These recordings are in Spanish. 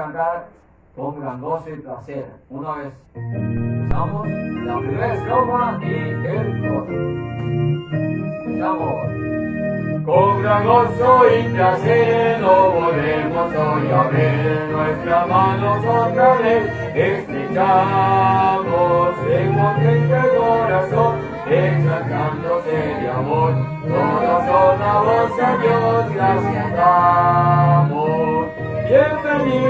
cantar con gran gozo y placer. Una vez usamos la primera estrofa y el coro. Empezamos. Con gran gozo y placer no volvemos hoy a ver, nuestras manos otra vez estrechamos en contento el corazón, exaltándose de amor, todos son a vos a Dios, gracias damos. Bienvenidos,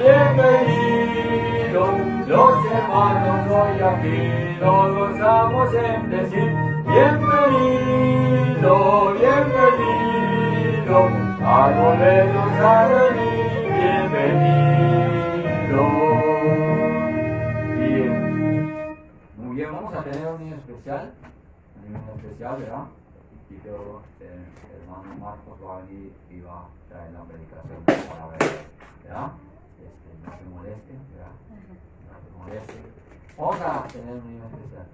bienvenidos, los hermanos hoy aquí, nos gozamos en decir, bienvenido, bienvenido, al volvernos a venir, bienvenido. Bien, muy bien, vamos a tener un niño especial, ¿verdad? Y creo que el hermano Marcos va a venir y va a traer la predicación de la palabra, ¿verdad? No se moleste, ¿verdad? No se moleste. Vamos a tener un niño especial.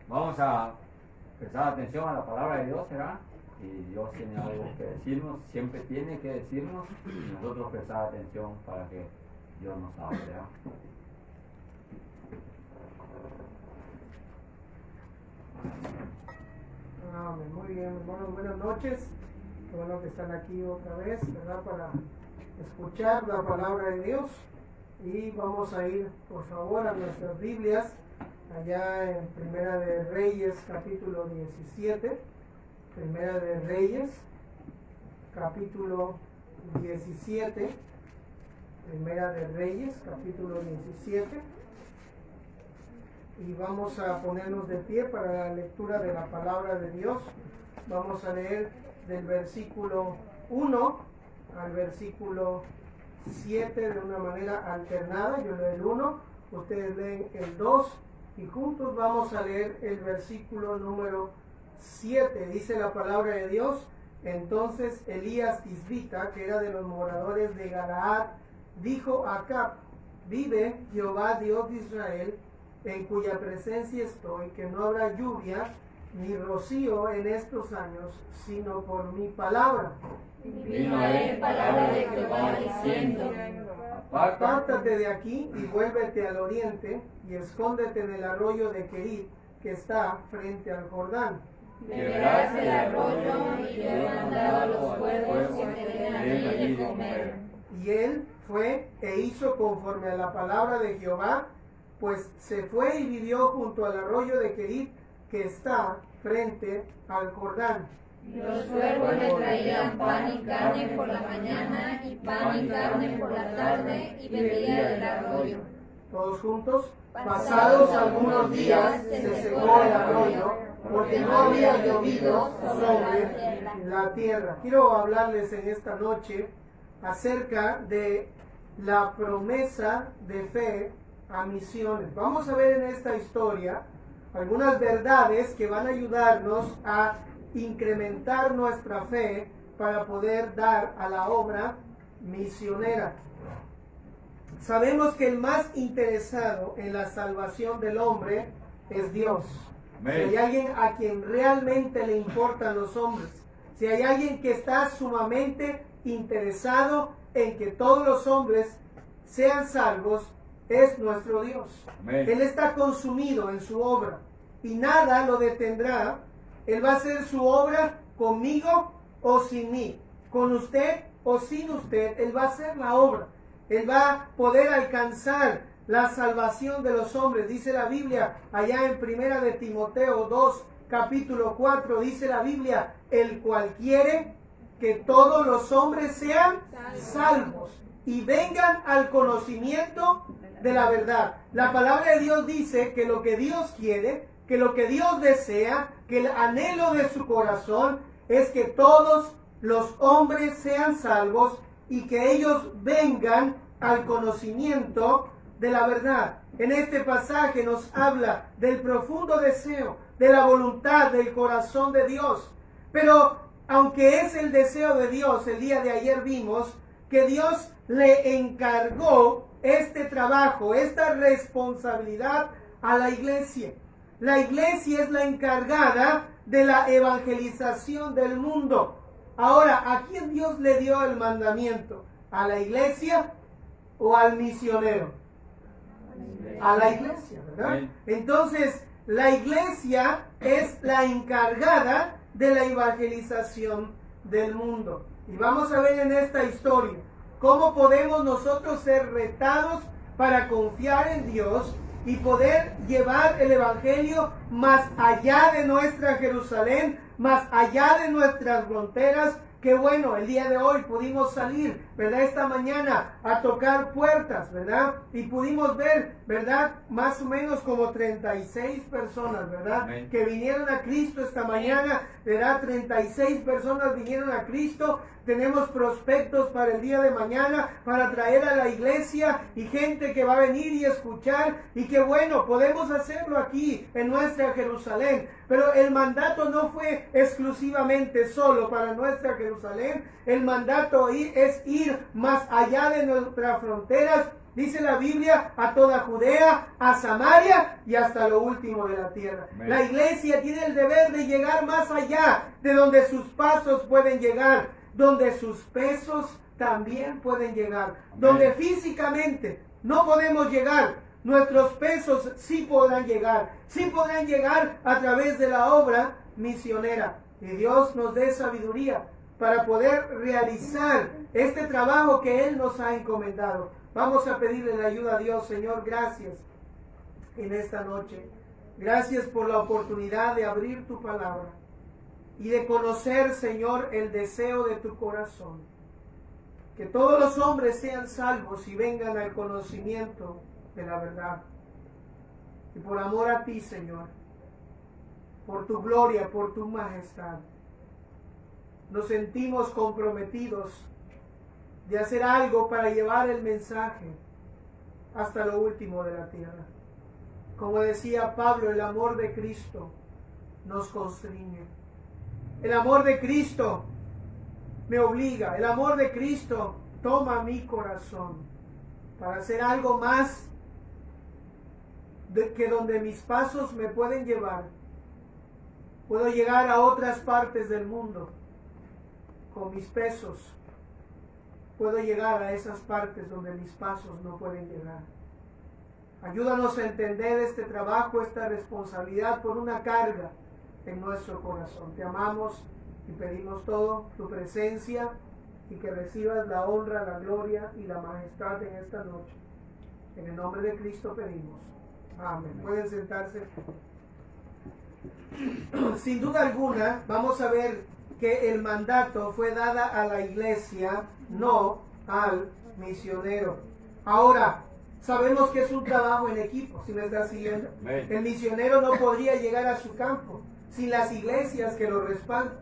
Vamos a prestar atención a la palabra de Dios, ¿verdad? Y Dios tiene algo que decirnos, siempre tiene que decirnos, y nosotros prestar atención para que Dios nos hable, ¿verdad? Amén. Muy bien, hermanos, buenas noches. Qué bueno que están aquí otra vez, ¿verdad? Para escuchar la palabra de Dios. Y vamos a ir, por favor, a nuestras Biblias, allá en Primera de Reyes, capítulo 17. Primera de Reyes, capítulo 17. Primera de Reyes, capítulo 17. y vamos a ponernos de pie para la lectura de la palabra de Dios. Vamos a leer del versículo 1 al versículo 7 de una manera alternada. Yo leo el 1, ustedes leen el 2 y juntos vamos a leer el versículo número 7. Dice la palabra de Dios: entonces Elías Tisbita, que era de los moradores de Galaad, dijo a Acab: vive Jehová Dios de Israel, en cuya presencia estoy, que no habrá lluvia ni rocío en estos años, sino por mi palabra. Vino a él palabra de Jehová diciendo: apártate de aquí y vuélvete al oriente, y escóndete en el arroyo de Kerit, que está frente al Jordán. Beberás el arroyo, y yo he mandado a los cuervos que te den allí de comer. Y él fue e hizo conforme a la palabra de Jehová, pues se fue y vivió junto al arroyo de Kerit, que está frente al Jordán. Los cuervos le traían pan y carne por la mañana, y pan y carne por la tarde, y bebía del arroyo. Todos juntos. Pasados algunos días se secó el arroyo, porque no había llovido sobre la tierra. Quiero hablarles en esta noche acerca de la promesa de fe a misiones. Vamos a ver en esta historia algunas verdades que van a ayudarnos a incrementar nuestra fe para poder dar a la obra misionera. Sabemos que el más interesado en la salvación del hombre es Dios. Si hay alguien a quien realmente le importan los hombres, si hay alguien que está sumamente interesado en que todos los hombres sean salvos, es nuestro Dios. Amén. Él está consumido en su obra y nada lo detendrá. Él va a hacer su obra conmigo o sin mí, con usted o sin usted. Él va a hacer la obra. Él va a poder alcanzar la salvación de los hombres. Dice la Biblia allá en Primera de Timoteo 2, capítulo 4, dice la Biblia: el cual quiere que todos los hombres sean salvos y vengan al conocimiento de la verdad. La palabra de Dios dice que lo que Dios quiere, que lo que Dios desea, que el anhelo de su corazón es que todos los hombres sean salvos y que ellos vengan al conocimiento de la verdad. En este pasaje nos habla del profundo deseo, de la voluntad del corazón de Dios. Pero aunque es el deseo de Dios, el día de ayer vimos que Dios le encargó este trabajo, esta responsabilidad a la iglesia. La iglesia es la encargada de la evangelización del mundo. Ahora, ¿a quién Dios le dio el mandamiento? ¿A la iglesia o al misionero? A la iglesia, ¿verdad? Entonces, la iglesia es la encargada de la evangelización del mundo. Y vamos a ver en esta historia cómo podemos nosotros ser retados para confiar en Dios y poder llevar el evangelio más allá de nuestra Jerusalén, más allá de nuestras fronteras. Qué bueno, el día de hoy pudimos salir, ¿verdad? Esta mañana a tocar puertas, ¿verdad? Y pudimos ver, ¿verdad? Más o menos como 36 personas, ¿verdad? Amén. Que vinieron a Cristo esta mañana, ¿verdad? 36 personas vinieron a Cristo. Tenemos prospectos para el día de mañana, para traer a la iglesia y gente que va a venir y escuchar. Y qué bueno, podemos hacerlo aquí en nuestra Jerusalén. Pero el mandato no fue exclusivamente solo para nuestra Jerusalén. El mandato es ir más allá de nuestras fronteras. Dice la Biblia: a toda Judea, a Samaria y hasta lo último de la tierra. Amén. La iglesia tiene el deber de llegar más allá de donde sus pasos pueden llegar, donde sus pesos también pueden llegar, donde físicamente no podemos llegar. Nuestros pesos sí podrán llegar a través de la obra misionera. Y Dios nos dé sabiduría para poder realizar este trabajo que Él nos ha encomendado. Vamos a pedirle la ayuda a Dios. Señor, gracias en esta noche. Gracias por la oportunidad de abrir tu palabra y de conocer, Señor, el deseo de tu corazón. Que todos los hombres sean salvos y vengan al conocimiento de la verdad. y por amor a ti, Señor, por tu gloria, por tu majestad, nos sentimos comprometidos de hacer algo para llevar el mensaje hasta lo último de la tierra. Como decía Pablo, el amor de Cristo nos constriñe. El amor de Cristo me obliga. El amor de Cristo toma mi corazón para hacer algo más que donde mis pasos me pueden llevar. Puedo llegar a otras partes del mundo con mis pesos. Puedo llegar a esas partes donde mis pasos no pueden llegar. Ayúdanos a entender este trabajo, esta responsabilidad por una carga en nuestro corazón. Te amamos y pedimos todo, tu presencia, y que recibas la honra, la gloria y la majestad en esta noche. En el nombre de Cristo pedimos. Amén. Pueden sentarse. Sin duda alguna, vamos a ver que el mandato fue dada a la iglesia, no al misionero. Ahora, sabemos que es un trabajo en equipo, si me estás siguiendo. El misionero no podría llegar a su campo sin las iglesias que lo respaldan.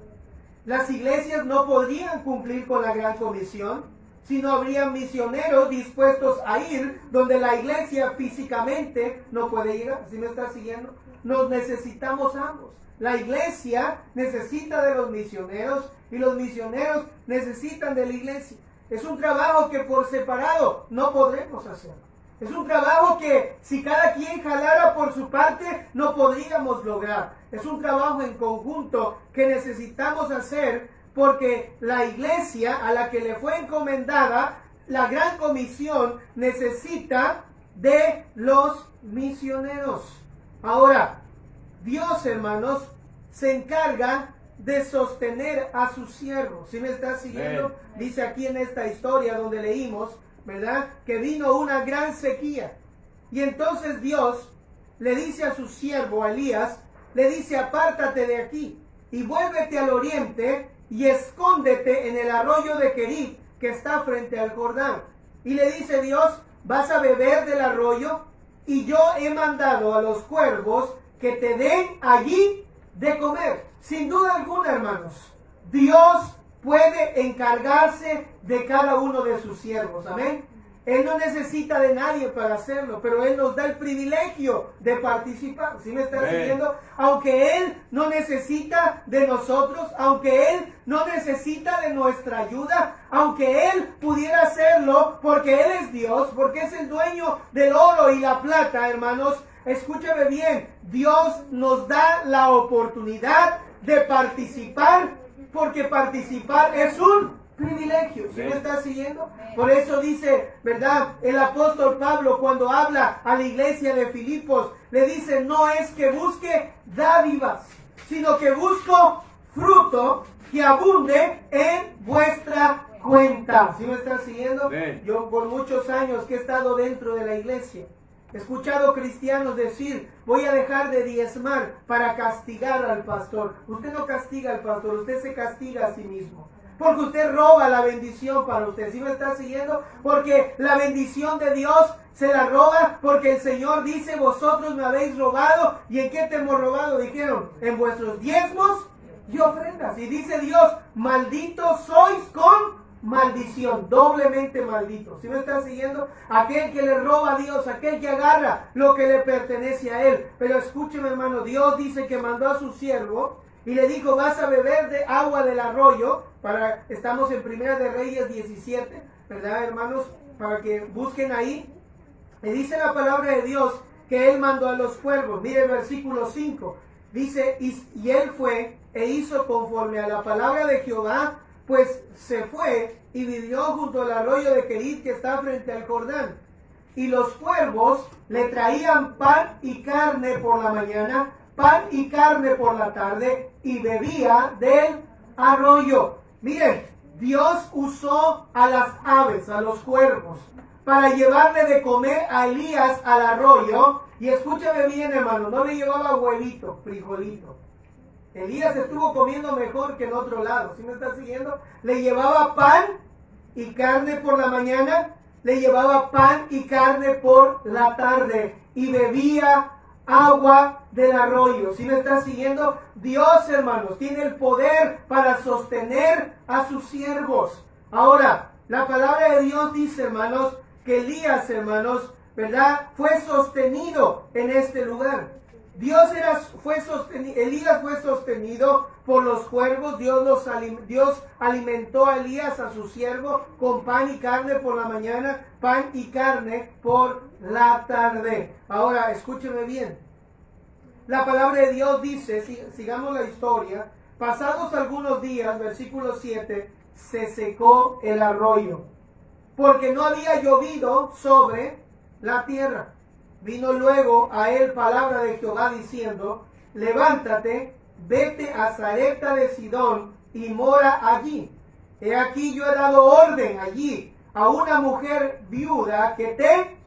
Las iglesias no podrían cumplir con la gran comisión si no habrían misioneros dispuestos a ir donde la iglesia físicamente no puede llegar. ¿Sí me estás siguiendo? Nos necesitamos ambos. La iglesia necesita de los misioneros y los misioneros necesitan de la iglesia. Es un trabajo que por separado no podremos hacer. Es un trabajo que si cada quien jalara por su parte no podríamos lograr. Es un trabajo en conjunto que necesitamos hacer porque la iglesia a la que le fue encomendada la gran comisión necesita de los misioneros. Ahora, Dios, hermanos, se encarga de sostener a sus siervos. ¿Sí me estás siguiendo? Dice aquí en esta historia donde leímos, ¿verdad? Que vino una gran sequía. Y entonces Dios le dice a su siervo, a Elías, le dice, apártate de aquí y vuélvete al oriente y escóndete en el arroyo de Querit que está frente al Jordán. Y le dice Dios, vas a beber del arroyo y yo he mandado a los cuervos que te den allí de comer. Sin duda alguna, hermanos, Dios puede encargarse de cada uno de sus siervos. Amén. Él no necesita de nadie para hacerlo, pero Él nos da el privilegio de participar. ¿Sí me está siguiendo? Aunque Él no necesita de nosotros, aunque Él no necesita de nuestra ayuda, aunque Él pudiera hacerlo porque Él es Dios, porque es el dueño del oro y la plata, hermanos, escúchame bien, Dios nos da la oportunidad de participar, porque participar es un privilegio. ¿Sí me está siguiendo? Por eso dice, ¿verdad? El apóstol Pablo cuando habla a la iglesia de Filipos, le dice, no es que busque dádivas, sino que busco fruto que abunde en vuestra cuenta. ¿Sí me está siguiendo? Yo por muchos años que he estado dentro de la iglesia, he escuchado cristianos decir, voy a dejar de diezmar para castigar al pastor. Usted no castiga al pastor, usted se castiga a sí mismo. Porque usted roba la bendición para usted. ¿Sí me está siguiendo? Porque la bendición de Dios se la roba porque el Señor dice, vosotros me habéis robado. ¿Y en qué te hemos robado? Dijeron, en vuestros diezmos y ofrendas. Y dice Dios, malditos sois con maldición, doblemente maldito. ¿Sí me están siguiendo? Aquel que le roba a Dios, aquel que agarra lo que le pertenece a Él. Pero escúcheme, hermano, Dios dice que mandó a su siervo y le dijo, vas a beber de agua del arroyo. Estamos en Primera de Reyes 17, ¿verdad, hermanos? Para que busquen ahí. Le dice la palabra de Dios que Él mandó a los cuervos. Mire el versículo 5. Dice, y Él fue e hizo conforme a la palabra de Jehová, pues se fue y vivió junto al arroyo de Querit que está frente al Jordán. Y los cuervos le traían pan y carne por la mañana, pan y carne por la tarde, y bebía del arroyo. Miren, Dios usó a las aves, a los cuervos, para llevarle de comer a Elías al arroyo. Y escúchame bien, hermano, no le llevaba huevito, frijolito. Elías estuvo comiendo mejor que en otro lado. ¿Sí me está siguiendo? Le llevaba pan y carne por la mañana, le llevaba pan y carne por la tarde, y bebía agua del arroyo. ¿Sí me está siguiendo? Dios, hermanos, tiene el poder para sostener a sus siervos. Ahora, la palabra de Dios dice, hermanos, que Elías, hermanos, ¿verdad?, fue sostenido en este lugar. Elías fue sostenido por los cuervos. Dios alimentó a Elías, a su siervo, con pan y carne por la mañana, pan y carne por la tarde. Ahora, escúcheme bien. La palabra de Dios dice, sigamos la historia, pasados algunos días, versículo 7, se secó el arroyo, porque no había llovido sobre la tierra. Vino luego a él palabra de Jehová diciendo, levántate, vete a Sarepta de Sidón y mora allí. He aquí yo he dado orden allí a una mujer viuda que te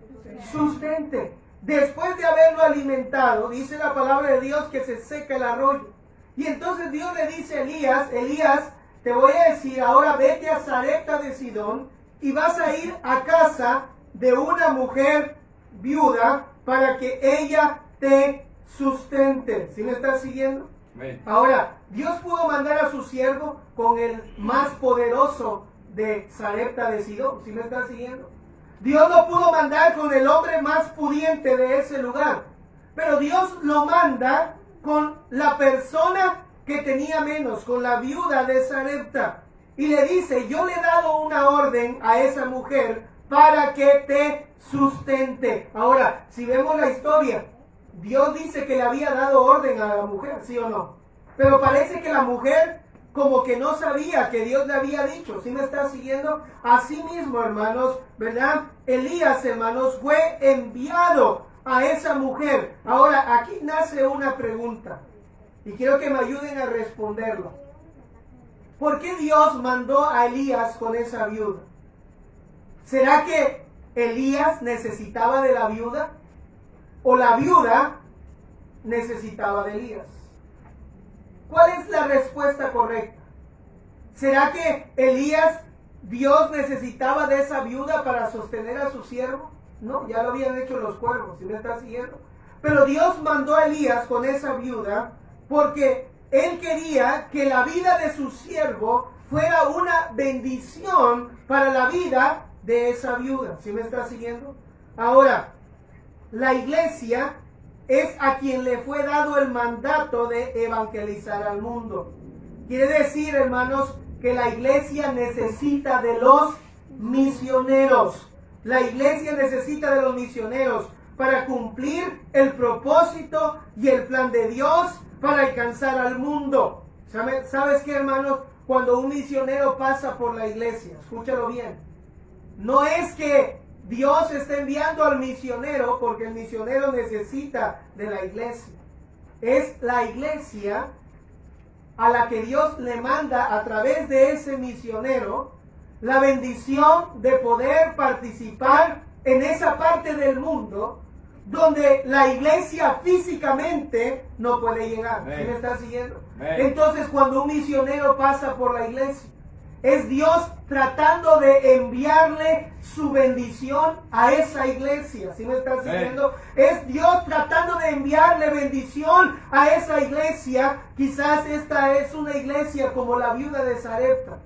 sustente. Después de haberlo alimentado, dice la palabra de Dios que se seca el arroyo. Y entonces Dios le dice a Elías, Elías, te voy a decir ahora, vete a Sarepta de Sidón y vas a ir a casa de una mujer viuda para que ella te sustente. ¿Sí me estás siguiendo? Amén. Ahora, Dios pudo mandar a su siervo con el más poderoso de Sarepta de Sidón. ¿Sí me estás siguiendo? Dios lo pudo mandar con el hombre más pudiente de ese lugar. Pero Dios lo manda con la persona que tenía menos, con la viuda de Sarepta. Y le dice, yo le he dado una orden a esa mujer para que te sustente. Ahora, si vemos la historia, Dios dice que le había dado orden a la mujer, ¿sí o no? Pero parece que la mujer como que no sabía que Dios le había dicho. ¿Sí me está siguiendo? Así mismo, hermanos, ¿verdad? Elías, hermanos, fue enviado a esa mujer. Ahora, aquí nace una pregunta y quiero que me ayuden a responderlo. ¿Por qué Dios mandó a Elías con esa viuda? ¿Será que Elías necesitaba de la viuda? ¿O la viuda necesitaba de Elías? ¿Cuál es la respuesta correcta? ¿Será que Dios necesitaba de esa viuda para sostener a su siervo? No, ya lo habían hecho los cuervos, ¿sí me está siguiendo? Pero Dios mandó a Elías con esa viuda porque Él quería que la vida de su siervo fuera una bendición para la vida de esa viuda. ¿Sí me está siguiendo? Ahora, la iglesia es a quien le fue dado el mandato de evangelizar al mundo. Quiere decir, hermanos, que la iglesia necesita de los misioneros. La iglesia necesita de los misioneros para cumplir el propósito y el plan de Dios para alcanzar al mundo. ¿Sabes qué, hermanos? Cuando un misionero pasa por la iglesia, escúchalo bien, no es que Dios está enviando al misionero porque el misionero necesita de la iglesia. Es la iglesia a la que Dios le manda a través de ese misionero la bendición de poder participar en esa parte del mundo donde la iglesia físicamente no puede llegar. ¿Sí me está siguiendo? Entonces, cuando un misionero pasa por la iglesia, es Dios tratando de enviarle su bendición a esa iglesia. ¿Sí me está siguiendo? Es Dios tratando de enviarle bendición a esa iglesia. Quizás esta es una iglesia como la viuda de Sarepta.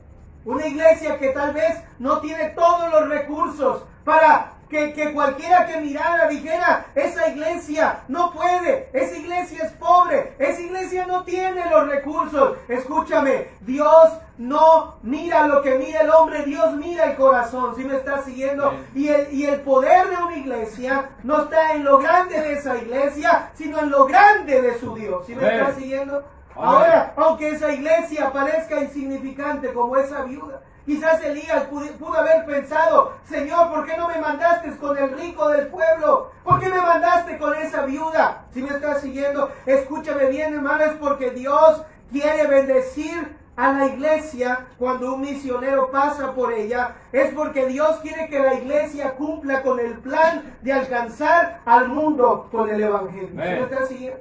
Una iglesia que tal vez no tiene todos los recursos para que cualquiera que mirara dijera, esa iglesia no puede, esa iglesia es pobre, esa iglesia no tiene los recursos. Escúchame, Dios no mira lo que mira el hombre, Dios mira el corazón. ¿Sí me está siguiendo? Y el poder de una iglesia no está en lo grande de esa iglesia, sino en lo grande de su Dios. ¿Sí me está siguiendo? Ahora, aunque esa iglesia parezca insignificante como esa viuda, quizás Elías pudo haber pensado, Señor, ¿por qué no me mandaste con el rico del pueblo? ¿Por qué me mandaste con esa viuda? Si me estás siguiendo, escúchame bien, hermano, es porque Dios quiere bendecir a la iglesia cuando un misionero pasa por ella. Es porque Dios quiere que la iglesia cumpla con el plan de alcanzar al mundo con el evangelio. ¿Sí me estás siguiendo?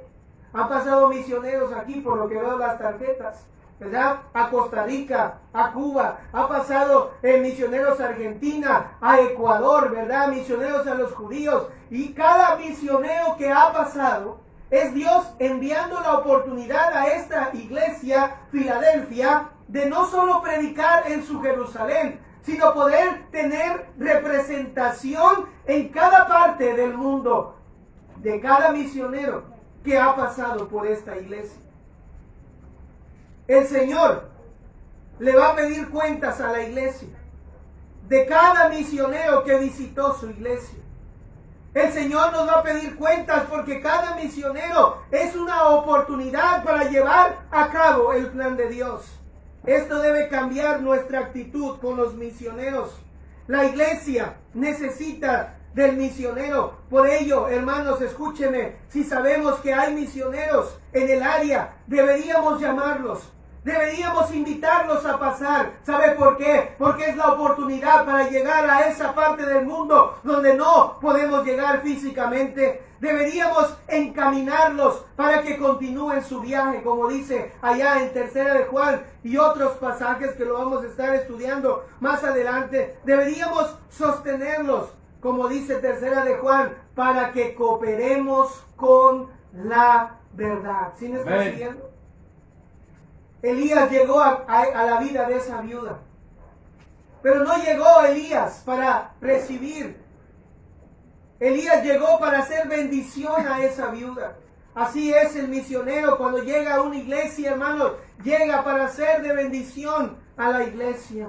Han pasado misioneros aquí, por lo que veo las tarjetas. ¿verdad? A Costa Rica, a Cuba, ha pasado misioneros a Argentina, a Ecuador, ¿verdad? Misioneros a los judíos. Y cada misionero que ha pasado es Dios enviando la oportunidad a esta iglesia, Filadelfia, de no solo predicar en su Jerusalén, sino poder tener representación en cada parte del mundo de cada misionero que ha pasado por esta iglesia. El Señor le va a pedir cuentas a la iglesia de cada misionero que visitó su iglesia. El Señor nos va a pedir cuentas porque cada misionero es una oportunidad para llevar a cabo el plan de Dios. Esto debe cambiar nuestra actitud con los misioneros. La iglesia necesita del misionero. Por ello, hermanos, escúcheme, si sabemos que hay misioneros en el área, deberíamos llamarlos. Deberíamos invitarlos a pasar. ¿Sabe por qué? Porque es la oportunidad para llegar a esa parte del mundo donde no podemos llegar físicamente. Deberíamos encaminarlos para que continúen su viaje, como dice allá en Tercera de Juan y otros pasajes que lo vamos a estar estudiando más adelante. Deberíamos sostenerlos, como dice Tercera de Juan, para que cooperemos con la verdad. ¿Sí me está siguiendo? Elías llegó a la vida de esa viuda. Pero no llegó Elías para recibir. Elías llegó para hacer bendición a esa viuda. Así es el misionero cuando llega a una iglesia, hermanos, llega para hacer de bendición a la iglesia.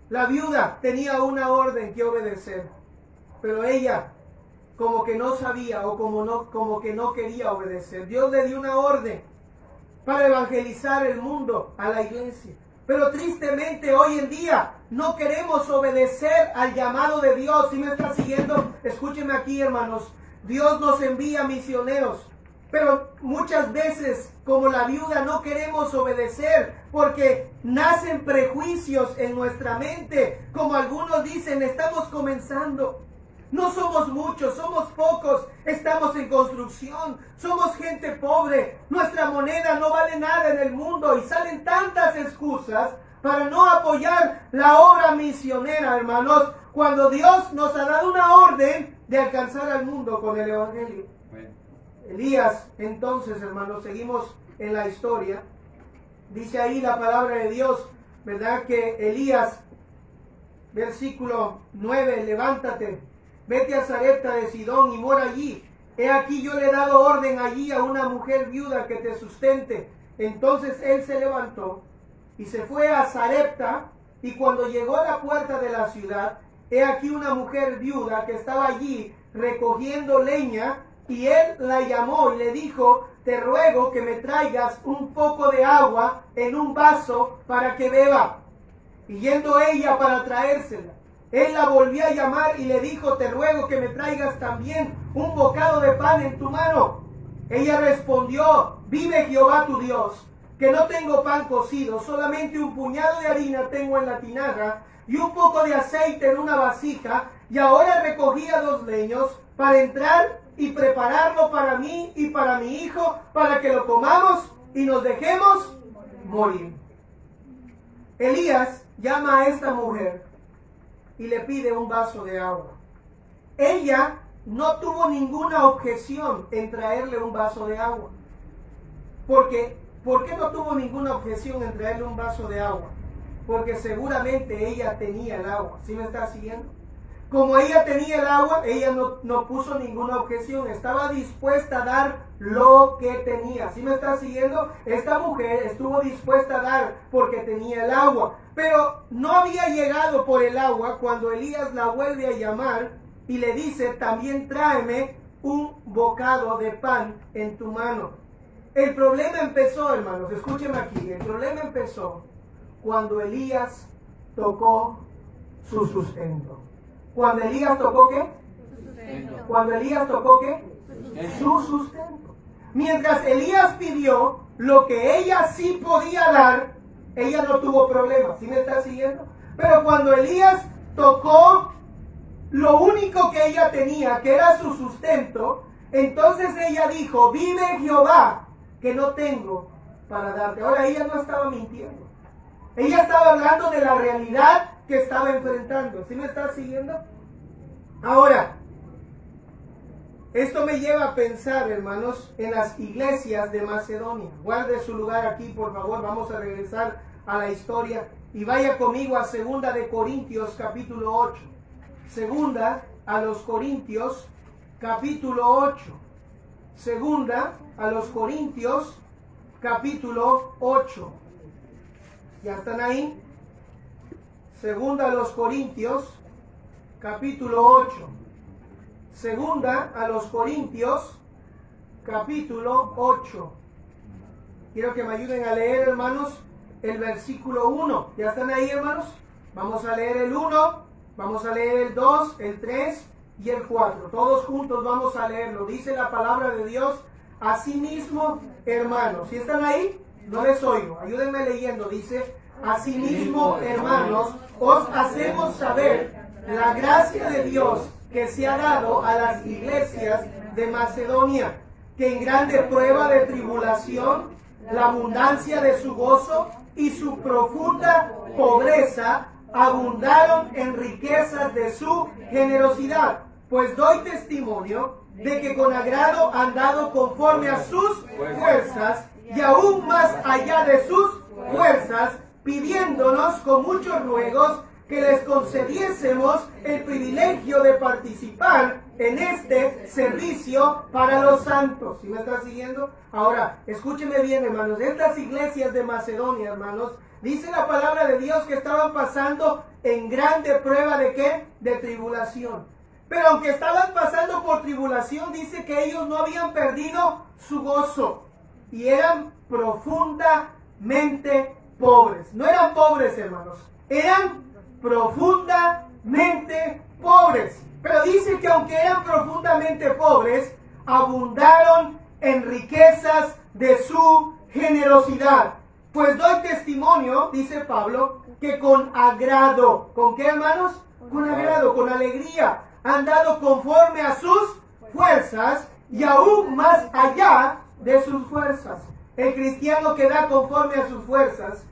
La viuda tenía una orden que obedecer, pero ella como que no sabía o como que no quería obedecer. Dios le dio una orden para evangelizar el mundo a la iglesia. Pero tristemente hoy en día no queremos obedecer al llamado de Dios. Si me está siguiendo, escúcheme aquí, hermanos. Dios nos envía misioneros, pero muchas veces, como la viuda, no queremos obedecer porque nacen prejuicios en nuestra mente. Como algunos dicen, estamos comenzando. No somos muchos, somos pocos, estamos en construcción, somos gente pobre, nuestra moneda no vale nada en el mundo y salen tantas excusas para no apoyar la obra misionera, hermanos, cuando Dios nos ha dado una orden de alcanzar al mundo con el Evangelio. Elías, entonces, hermanos, seguimos en la historia. Dice ahí la palabra de Dios, ¿verdad? Que Elías, versículo 9, levántate. Vete a Sarepta de Sidón y mora allí. He aquí yo le he dado orden allí a una mujer viuda que te sustente. Entonces él se levantó y se fue a Sarepta, y cuando llegó a la puerta de la ciudad, he aquí una mujer viuda que estaba allí recogiendo leña, y él la llamó y le dijo: te ruego que me traigas un poco de agua en un vaso para que beba. Y yendo ella para traérsela, él la volvió a llamar y le dijo: te ruego que me traigas también un bocado de pan en tu mano. Ella respondió: vive Jehová tu Dios, que no tengo pan cocido, solamente un puñado de harina tengo en la tinaja y un poco de aceite en una vasija, y ahora recogía 2 leños para entrar y prepararlo para mí y para mi hijo, para que lo comamos y nos dejemos morir. Elías llama a esta mujer y le pide un vaso de agua. Ella no tuvo ninguna objeción en traerle un vaso de agua. ¿Por qué no tuvo ninguna objeción en traerle un vaso de agua? Porque seguramente ella tenía el agua. ¿Sí me está siguiendo? Como ella tenía el agua, ella no puso ninguna objeción. Estaba dispuesta a dar lo que tenía. ¿Sí me está siguiendo? Esta mujer estuvo dispuesta a dar porque tenía el agua. Pero no había llegado por el agua cuando Elías la vuelve a llamar y le dice: también tráeme un bocado de pan en tu mano. El problema empezó, hermanos, escúcheme aquí. El problema empezó cuando Elías tocó su sustento. ¿Cuando Elías tocó qué? Cuando Elías tocó qué? Su sustento. Mientras Elías pidió lo que ella sí podía dar, ella no tuvo problema. ¿Sí me está siguiendo? Pero cuando Elías tocó lo único que ella tenía, que era su sustento, entonces ella dijo: vive Jehová, que no tengo para darte. Ahora, ella no estaba mintiendo. Ella estaba hablando de la realidad que estaba enfrentando. ¿Sí me estás siguiendo? Ahora, esto me lleva a pensar, hermanos, en las iglesias de Macedonia. Guarde su lugar aquí, por favor. Vamos a regresar a la historia. Y vaya conmigo a 2 de Corintios, capítulo 8. 2 a los Corintios, capítulo 8. 2 a los Corintios, capítulo 8. ¿Ya están ahí? 2 a los Corintios, capítulo 8. 2 a los Corintios, capítulo 8. Quiero que me ayuden a leer, hermanos, el versículo 1. ¿Ya están ahí, hermanos? Vamos a leer el 1, vamos a leer el 2, el 3 y el 4. Todos juntos vamos a leerlo. Dice la palabra de Dios: asimismo, hermanos. ¿Sí están ahí? No les oigo. Ayúdenme leyendo. Dice: asimismo, hermanos, os hacemos saber la gracia de Dios que se ha dado a las iglesias de Macedonia, que en grande prueba de tribulación, la abundancia de su gozo y su profunda pobreza abundaron en riquezas de su generosidad. Pues doy testimonio de que con agrado han dado conforme a sus fuerzas y aún más allá de sus fuerzas, pidiéndonos con muchos ruegos que les concediésemos el privilegio de participar en este servicio para los santos. ¿Sí me está siguiendo? Ahora, escúcheme bien, hermanos. De estas iglesias de Macedonia, hermanos, dice la palabra de Dios que estaban pasando en grande prueba de ¿qué? De tribulación. Pero aunque estaban pasando por tribulación, dice que ellos no habían perdido su gozo y eran profundamente pobres. No eran pobres, hermanos, eran profundamente pobres. Pero dice que aunque eran profundamente pobres, abundaron en riquezas de su generosidad. Pues doy testimonio, dice Pablo, que con agrado, ¿con qué, hermanos? Con agrado, con alegría, han dado conforme a sus fuerzas y aún más allá de sus fuerzas. El cristiano que da conforme a sus fuerzas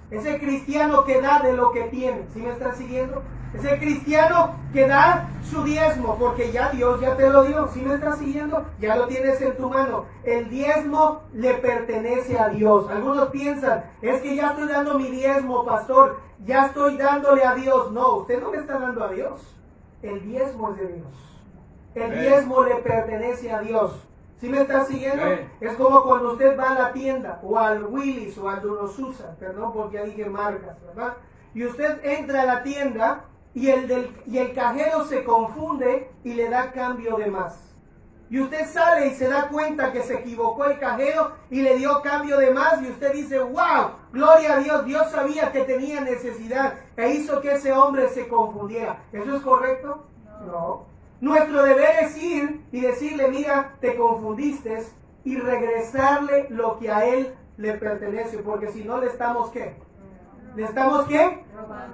es el cristiano que da de lo que tiene. ¿Sí me están siguiendo? Es el cristiano que da su diezmo, porque ya Dios ya te lo dio. ¿Sí me estás siguiendo? Ya lo tienes en tu mano. El diezmo le pertenece a Dios. Algunos piensan, es que ya estoy dando mi diezmo, pastor, ya estoy dándole a Dios. No, usted no le está dando a Dios. El diezmo es de Dios. El diezmo le pertenece a Dios. ¿Sí me está siguiendo? Es como cuando usted va a la tienda, o al Willis, o al Dunosusa, perdón porque ya dije marcas, ¿verdad? Y usted entra a la tienda, y el cajero se confunde, y le da cambio de más. Y usted sale y se da cuenta que se equivocó el cajero, y le dio cambio de más, y usted dice, wow, gloria a Dios, Dios sabía que tenía necesidad, e hizo que ese hombre se confundiera. ¿Eso es correcto? No. Nuestro deber es ir y decirle, mira, te confundiste, y regresarle lo que a él le pertenece, porque si no le estamos ¿qué? ¿Le estamos qué?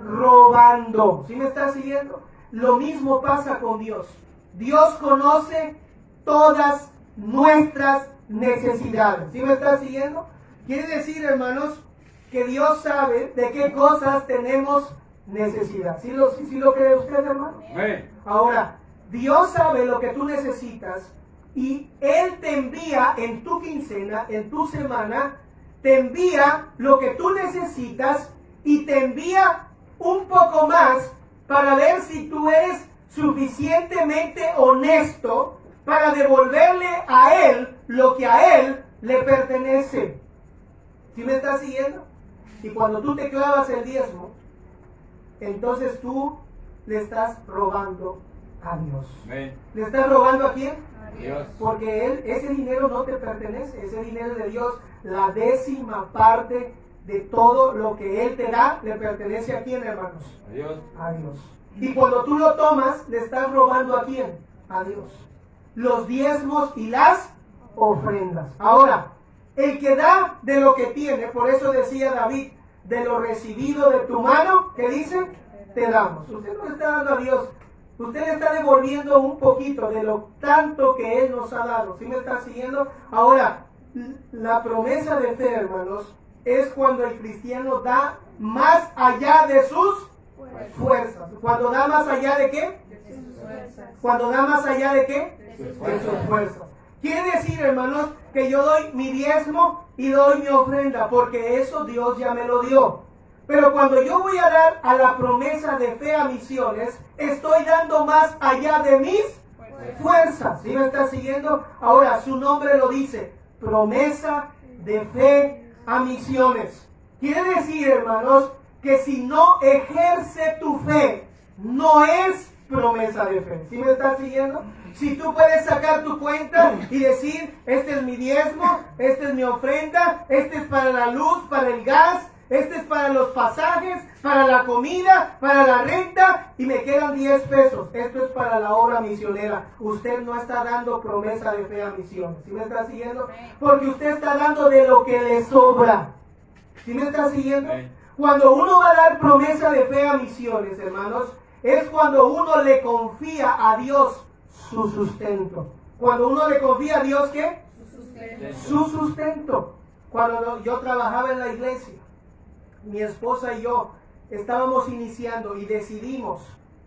Robando. ¿Sí me está siguiendo? Lo mismo pasa con Dios. Dios conoce todas nuestras necesidades. ¿Sí me está siguiendo? Quiere decir, hermanos, que Dios sabe de qué cosas tenemos necesidad. ¿Sí lo cree usted, hermano? Ahora, Dios sabe lo que tú necesitas y Él te envía en tu quincena, en tu semana, te envía lo que tú necesitas y te envía un poco más para ver si tú eres suficientemente honesto para devolverle a Él lo que a Él le pertenece. ¿Sí me estás siguiendo? Y cuando tú te clavas el diezmo, entonces tú le estás robando a Dios. ¿Le estás robando a quién? A Dios. Porque ese dinero no te pertenece, ese dinero es de Dios. La 10ª parte de todo lo que Él te da le pertenece a quién, hermanos? A Dios. A Dios. Y cuando tú lo tomas, le estás robando a quién? A Dios. Los diezmos y las ofrendas. Ahora, el que da de lo que tiene, por eso decía David, de lo recibido de tu mano, ¿qué dice? Te damos. Usted no le está dando a Dios. Usted le está devolviendo un poquito de lo tanto que Él nos ha dado. ¿Sí me está siguiendo? Ahora, La promesa de fe, hermanos, es cuando el cristiano da más allá de sus fuerzas. ¿Cuando da más allá de qué? Cuando da más allá de qué? De sus fuerzas. Quiere decir, hermanos, que yo doy mi diezmo y doy mi ofrenda, porque eso Dios ya me lo dio. Pero cuando yo voy a dar a la promesa de fe a misiones, estoy dando más allá de mis fuerzas. ¿Sí me está siguiendo? Ahora, su nombre lo dice, promesa de fe a misiones. Quiere decir, hermanos, que si no ejerce tu fe, no es promesa de fe. ¿Sí me está siguiendo? Si tú puedes sacar tu cuenta y decir, este es mi diezmo, esta es mi ofrenda, este es para la luz, para el gas, este es para los pasajes, para la comida, para la renta, y me quedan 10 pesos. Esto es para la obra misionera. Usted no está dando promesa de fe a misiones. ¿Sí me está siguiendo? Porque usted está dando de lo que le sobra. ¿Sí me está siguiendo? Cuando uno va a dar promesa de fe a misiones, hermanos, es cuando uno le confía a Dios su sustento. Cuando uno le confía a Dios, ¿qué? Su sustento. Cuando yo trabajaba en la iglesia, mi esposa y yo estábamos iniciando y decidimos,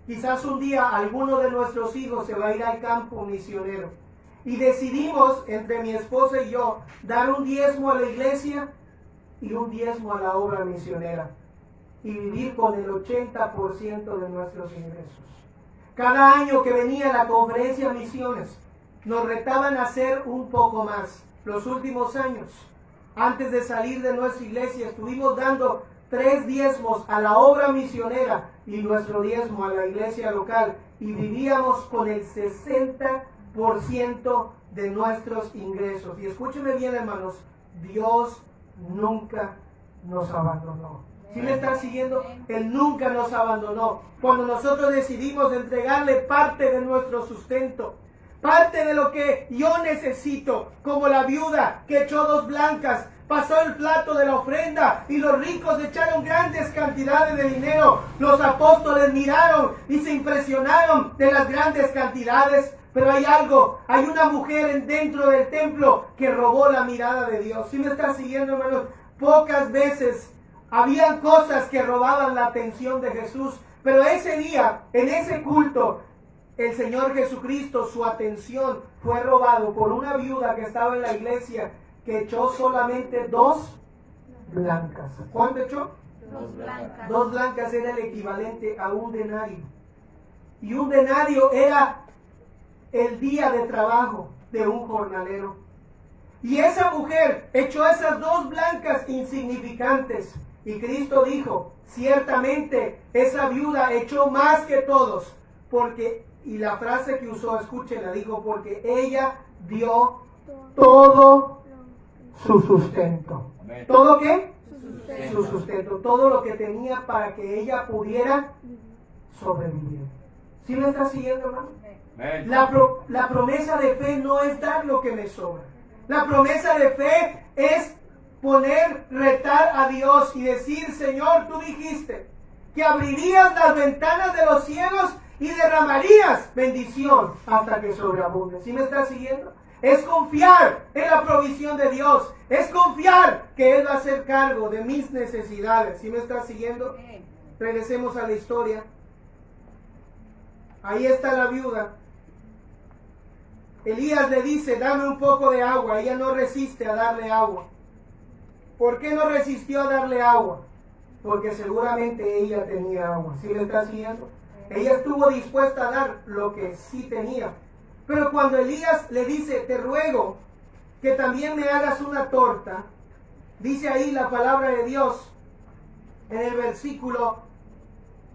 quizás un día alguno de nuestros hijos se va a ir al campo misionero. Y decidimos, entre mi esposa y yo, dar un diezmo a la iglesia y un diezmo a la obra misionera. Y vivir con el 80% de nuestros ingresos. Cada año que venía la conferencia misiones, nos retaban a hacer un poco más. Los últimos años, antes de salir de nuestra iglesia, estuvimos dando 3 diezmos a la obra misionera y nuestro diezmo a la iglesia local, y vivíamos con el 60% de nuestros ingresos. Y escúchenme bien, hermanos, Dios nunca nos abandonó. ¿Sí me están siguiendo? Él nunca nos abandonó. Cuando nosotros decidimos entregarle parte de nuestro sustento, parte de lo que yo necesito, como la viuda que echó 2 blancas, pasó el plato de la ofrenda y los ricos echaron grandes cantidades de dinero. Los apóstoles miraron y se impresionaron de las grandes cantidades. Pero hay algo, hay una mujer dentro del templo que robó la mirada de Dios. ¿Sí me está siguiendo, hermanos? Pocas veces habían cosas que robaban la atención de Jesús, pero ese día, en ese culto, el Señor Jesucristo, su atención fue robado por una viuda que estaba en la iglesia, que echó solamente 2 blancas. ¿Cuánto echó? 2 blancas. 2 blancas era el equivalente a un denario. Y un denario era el día de trabajo de un jornalero. Y esa mujer echó esas 2 blancas insignificantes. Y Cristo dijo, ciertamente esa viuda echó más que todos, porque, y la frase que usó, escúchenla, dijo, porque ella dio todo su sustento. ¿Todo qué? Su sustento, todo lo que tenía para que ella pudiera sobrevivir. ¿Sí me está siguiendo, hermano? La promesa de fe no es dar lo que me sobra. La promesa de fe es retar a Dios y decir, Señor, tú dijiste que abrirías las ventanas de los cielos y derramarías bendición hasta que sobreabunde. ¿Sí me está siguiendo? Es confiar en la provisión de Dios. Es confiar que Él va a hacer cargo de mis necesidades. ¿Sí me está siguiendo? Regresemos a la historia. Ahí está la viuda. Elías le dice, dame un poco de agua. Ella no resiste a darle agua. ¿Por qué no resistió a darle agua? Porque seguramente ella tenía agua. ¿Sí me está siguiendo? Ella estuvo dispuesta a dar lo que sí tenía. Pero cuando Elías le dice, te ruego que también me hagas una torta, dice ahí la palabra de Dios en el versículo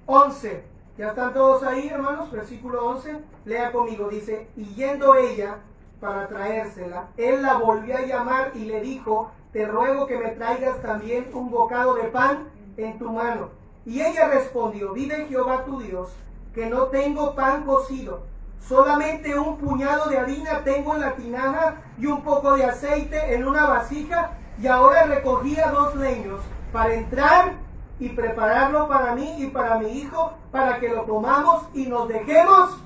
11. ¿Ya están todos ahí, hermanos? Versículo 11. Lea conmigo. Dice, y yendo ella para traérsela, él la volvió a llamar y le dijo, te ruego que me traigas también un bocado de pan en tu mano. Y ella respondió, vive Jehová tu Dios, que no tengo pan cocido, solamente un puñado de harina tengo en la tinaja y un poco de aceite en una vasija, y ahora recogía 2 leños para entrar y prepararlo para mí y para mi hijo, para que lo comamos y nos dejemos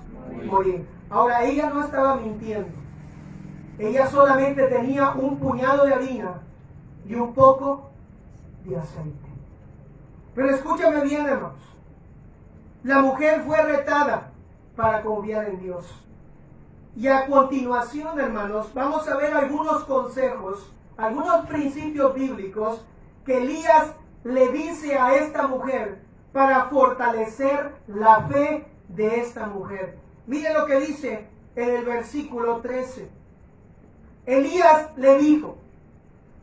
morir. Ahora, ella no estaba mintiendo. Ella solamente tenía un puñado de harina y un poco de aceite. Pero escúchame bien, hermanos. La mujer fue retada para confiar en Dios. Y a continuación, hermanos, vamos a ver algunos consejos, algunos principios bíblicos que Elías le dice a esta mujer para fortalecer la fe de esta mujer. Miren lo que dice en el versículo 13. Elías le dijo,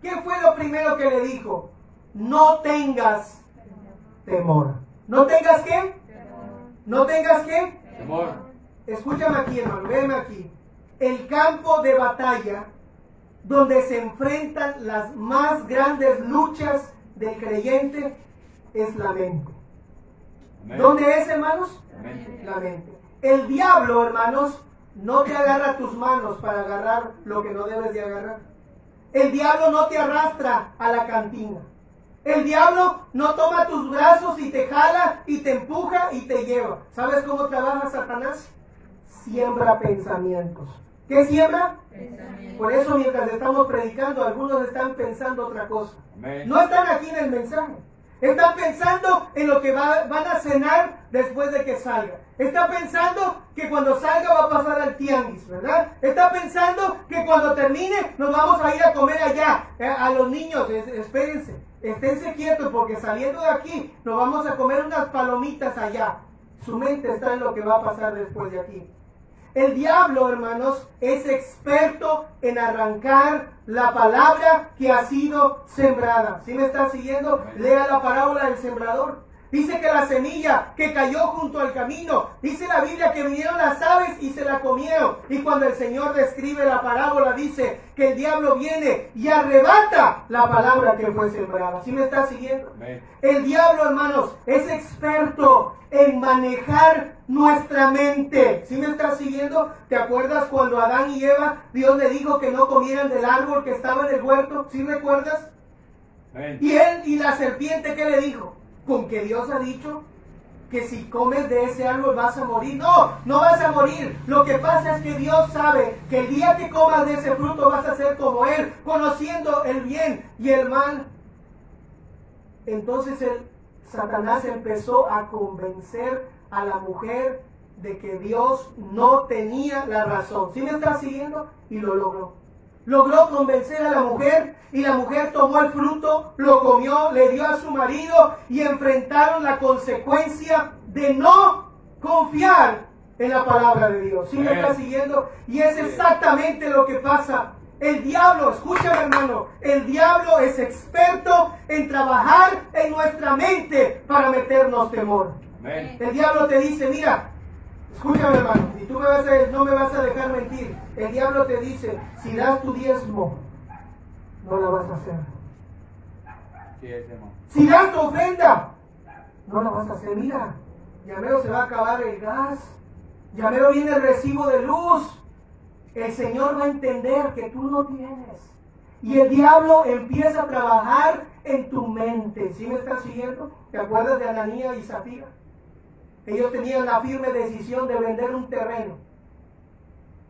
¿qué fue lo primero que le dijo? No tengas temor. ¿No tengas qué? Temor. ¿No tengas qué? Temor. Escúchame aquí, hermano, véeme aquí. El campo de batalla donde se enfrentan las más grandes luchas del creyente es la mente. Amén. ¿Dónde es, hermanos? La mente. La mente. El diablo, hermanos, no te agarra tus manos para agarrar lo que no debes de agarrar. El diablo no te arrastra a la cantina. El diablo no toma tus brazos y te jala y te empuja y te lleva. ¿Sabes cómo trabaja Satanás? Siembra pensamientos. ¿Qué siembra? Pensamiento. Por eso mientras estamos predicando, algunos están pensando otra cosa. Amén. No están aquí en el mensaje. Están pensando en lo que van a cenar después de que salga. Está pensando que cuando salga va a pasar al tianguis, ¿verdad? Está pensando que cuando termine nos vamos a ir a comer allá. A los niños, espérense, esténse quietos porque saliendo de aquí nos vamos a comer unas palomitas allá. Su mente está en lo que va a pasar después de aquí. El diablo, hermanos, es experto en arrancar la palabra que ha sido sembrada. ¿Sí me está siguiendo? Lea la parábola del sembrador. Dice que la semilla que cayó junto al camino, dice la Biblia que vinieron las aves y se la comieron. Y cuando el Señor describe la parábola, dice que el diablo viene y arrebata la palabra que fue sembrada. ¿Sí me está siguiendo? Amén. El diablo, hermanos, es experto en manejar nuestra mente. ¿Sí me estás siguiendo? ¿Te acuerdas cuando Adán y Eva, Dios le dijo que no comieran del árbol que estaba en el huerto? ¿Sí recuerdas? Amén. Y él y la serpiente, ¿qué le dijo? ¿Con que Dios ha dicho que si comes de ese árbol vas a morir? No, no vas a morir. Lo que pasa es que Dios sabe que el día que comas de ese fruto vas a ser como Él, conociendo el bien y el mal. Entonces Satanás empezó a convencer a la mujer de que Dios no tenía la razón. ¿Sí me está siguiendo? Y lo logró. Logró convencer a la mujer y la mujer tomó el fruto, lo comió, le dio a su marido y enfrentaron la consecuencia de no confiar en la palabra de Dios. ¿Sí me está siguiendo? Y es exactamente lo que pasa. El diablo, escúchame hermano, el diablo es experto en trabajar en nuestra mente para meternos temor. Amén. El diablo te dice, mira, escúchame hermano, y tú no me vas a dejar mentir. El diablo te dice, si das tu diezmo, no la vas a hacer. Sí, es, hermano. Si das tu ofrenda, no la vas a hacer. Mira, ya mero se va a acabar el gas, ya mero viene el recibo de luz. El Señor va a entender que tú no tienes. Y el diablo empieza a trabajar en tu mente. ¿Sí me estás siguiendo? ¿Te acuerdas de Ananías y Zafira? Ellos tenían la firme decisión de vender un terreno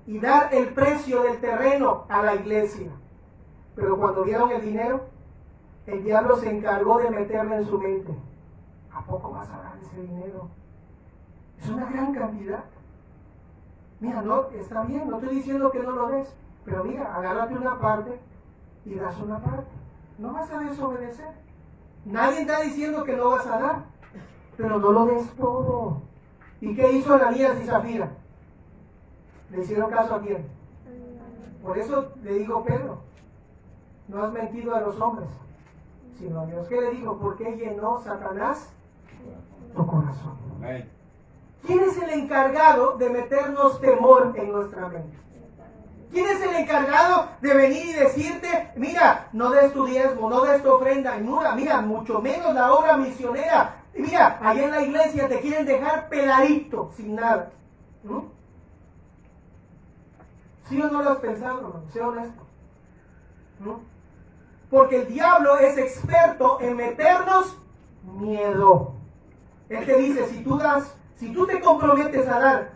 y dar el precio del terreno a la iglesia. Pero cuando vieron el dinero, el diablo se encargó de meterle en su mente. ¿A poco vas a dar ese dinero? Es una gran cantidad. Mira, no, está bien, no estoy diciendo que no lo des, pero mira, agárrate una parte y das una parte. No vas a desobedecer. Nadie está diciendo que no vas a dar, pero no lo des todo. ¿Y qué hizo Ananías y Zafira? ¿Le hicieron caso a quién? Por eso le dijo Pedro, no has mentido a los hombres, sino a Dios. ¿Qué le dijo? ¿Por qué llenó Satanás tu corazón? Amén. ¿Quién es el encargado de meternos temor en nuestra mente? ¿Quién es el encargado de venir y decirte, mira, no des tu diezmo, no des tu ofrenda, mira, mucho menos la obra misionera? Y mira, allá en la iglesia te quieren dejar peladito, sin nada. ¿Mm? ¿Sí o no lo has pensado, hermano? Sé honesto. ¿Mm? Porque el diablo es experto en meternos miedo. Él te dice, si tú te comprometes a dar,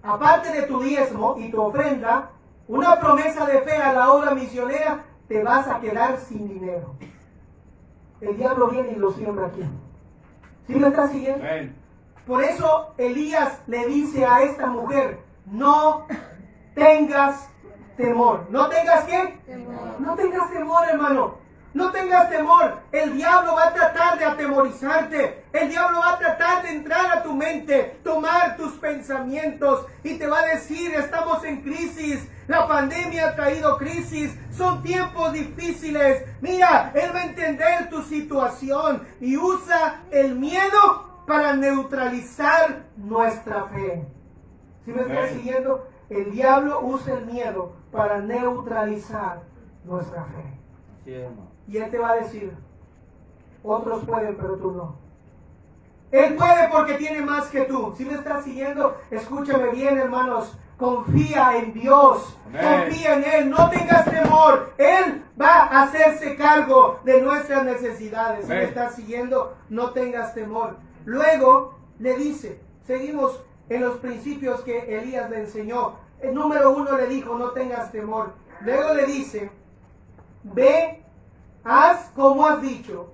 aparte de tu diezmo y tu ofrenda, una promesa de fe a la obra misionera, te vas a quedar sin dinero. El diablo viene y lo siembra aquí. ¿Sí me estás siguiendo? Amén. Por eso Elías le dice a esta mujer, no tengas temor. ¿No tengas qué? Temor. No tengas temor, hermano. No tengas temor. El diablo va a tratar de atemorizarte. El diablo va a tratar de entrar a tu mente, tomar tus pensamientos y te va a decir, estamos en crisis. La pandemia ha traído crisis. Son tiempos difíciles. Mira, él va a entender tu situación y usa el miedo para neutralizar nuestra fe. ¿Sí me estás siguiendo? El diablo usa el miedo para neutralizar nuestra fe. Sí, hermano. Y él te va a decir, otros pueden, pero tú no. Él puede porque tiene más que tú. Si me estás siguiendo, escúchame bien, hermanos. Confía en Dios. Amén. Confía en Él. No tengas temor. Él va a hacerse cargo de nuestras necesidades. Si me Amén. estás siguiendo, no tengas temor. Luego le dice, seguimos en los principios que Elías le enseñó. El número 1 le dijo, no tengas temor. Luego le dice, ve, haz como has dicho,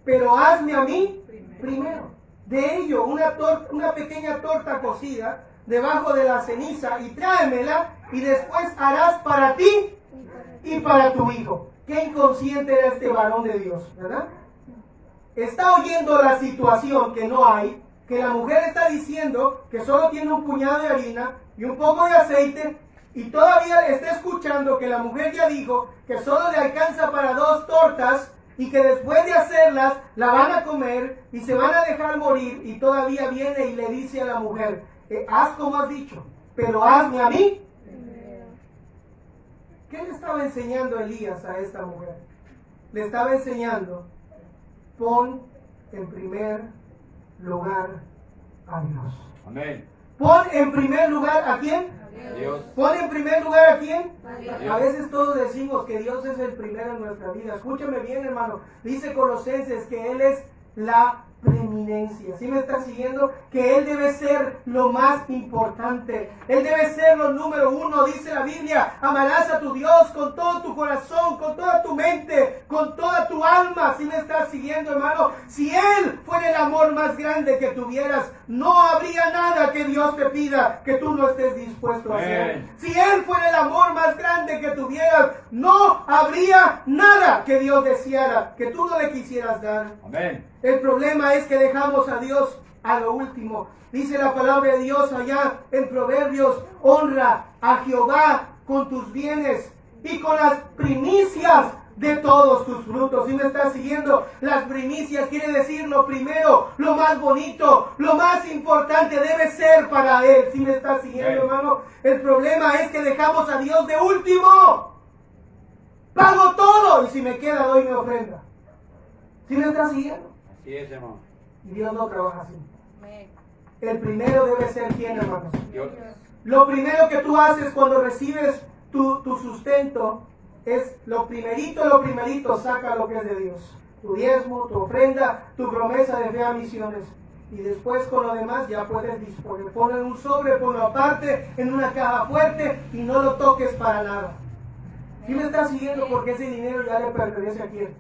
pero hazme a mí primero. De ello, una pequeña torta cocida debajo de la ceniza y tráemela y después harás para ti y para tu hijo. Qué inconsciente era este varón de Dios, ¿verdad? Está oyendo la situación que no hay, que la mujer está diciendo que solo tiene un puñado de harina y un poco de aceite. Y todavía está escuchando que la mujer ya dijo que solo le alcanza para 2 tortas y que después de hacerlas la van a comer y se van a dejar morir. Y todavía viene y le dice a la mujer, haz como has dicho, pero hazme a mí. ¿Qué le estaba enseñando Elías a esta mujer? Le estaba enseñando, pon en primer lugar a Dios. Amén. Pon en primer lugar ¿a quién? Dios. Pon en primer lugar ¿a quién? Dios. A veces todos decimos que Dios es el primero en nuestra vida. Escúchame bien, hermano. Dice Colosenses que Él es la preeminencia. ¿Sí me estás siguiendo? Que Él debe ser lo más importante. Él debe ser lo número 1. Dice la Biblia, amarás a tu Dios con todo tu corazón, con toda tu mente, con toda tu alma. ¿Sí me estás siguiendo, hermano? Si Él fuera el amor más grande que tuvieras, no habría nada que Dios te pida que tú no estés dispuesto a hacer. Amén. Si Él fuera el amor más grande que tuvieras, no habría nada que Dios deseara que tú no le quisieras dar. Amén. El problema es que dejamos a Dios a lo último. Dice la palabra de Dios allá en Proverbios, honra a Jehová con tus bienes y con las primicias de todos tus frutos. ¿Sí me estás siguiendo? Las primicias quiere decir lo primero, lo más bonito, lo más importante debe ser para Él. ¿Sí me estás siguiendo, hermano? El problema es que dejamos a Dios de último. Pago todo y si me queda doy mi ofrenda. ¿Sí me estás siguiendo? Así es, hermano. Y Dios no trabaja así. El primero debe ser ¿quién, hermanos? Dios. Lo primero que tú haces cuando recibes tu sustento es lo primerito, saca lo que es de Dios. Tu diezmo, tu ofrenda, tu promesa de fe a misiones. Y después con lo demás ya puedes disponer. Ponlo en un sobre, ponlo aparte, en una caja fuerte y no lo toques para nada. ¿Sí me estás siguiendo? Porque ese dinero ya le pertenece a quién?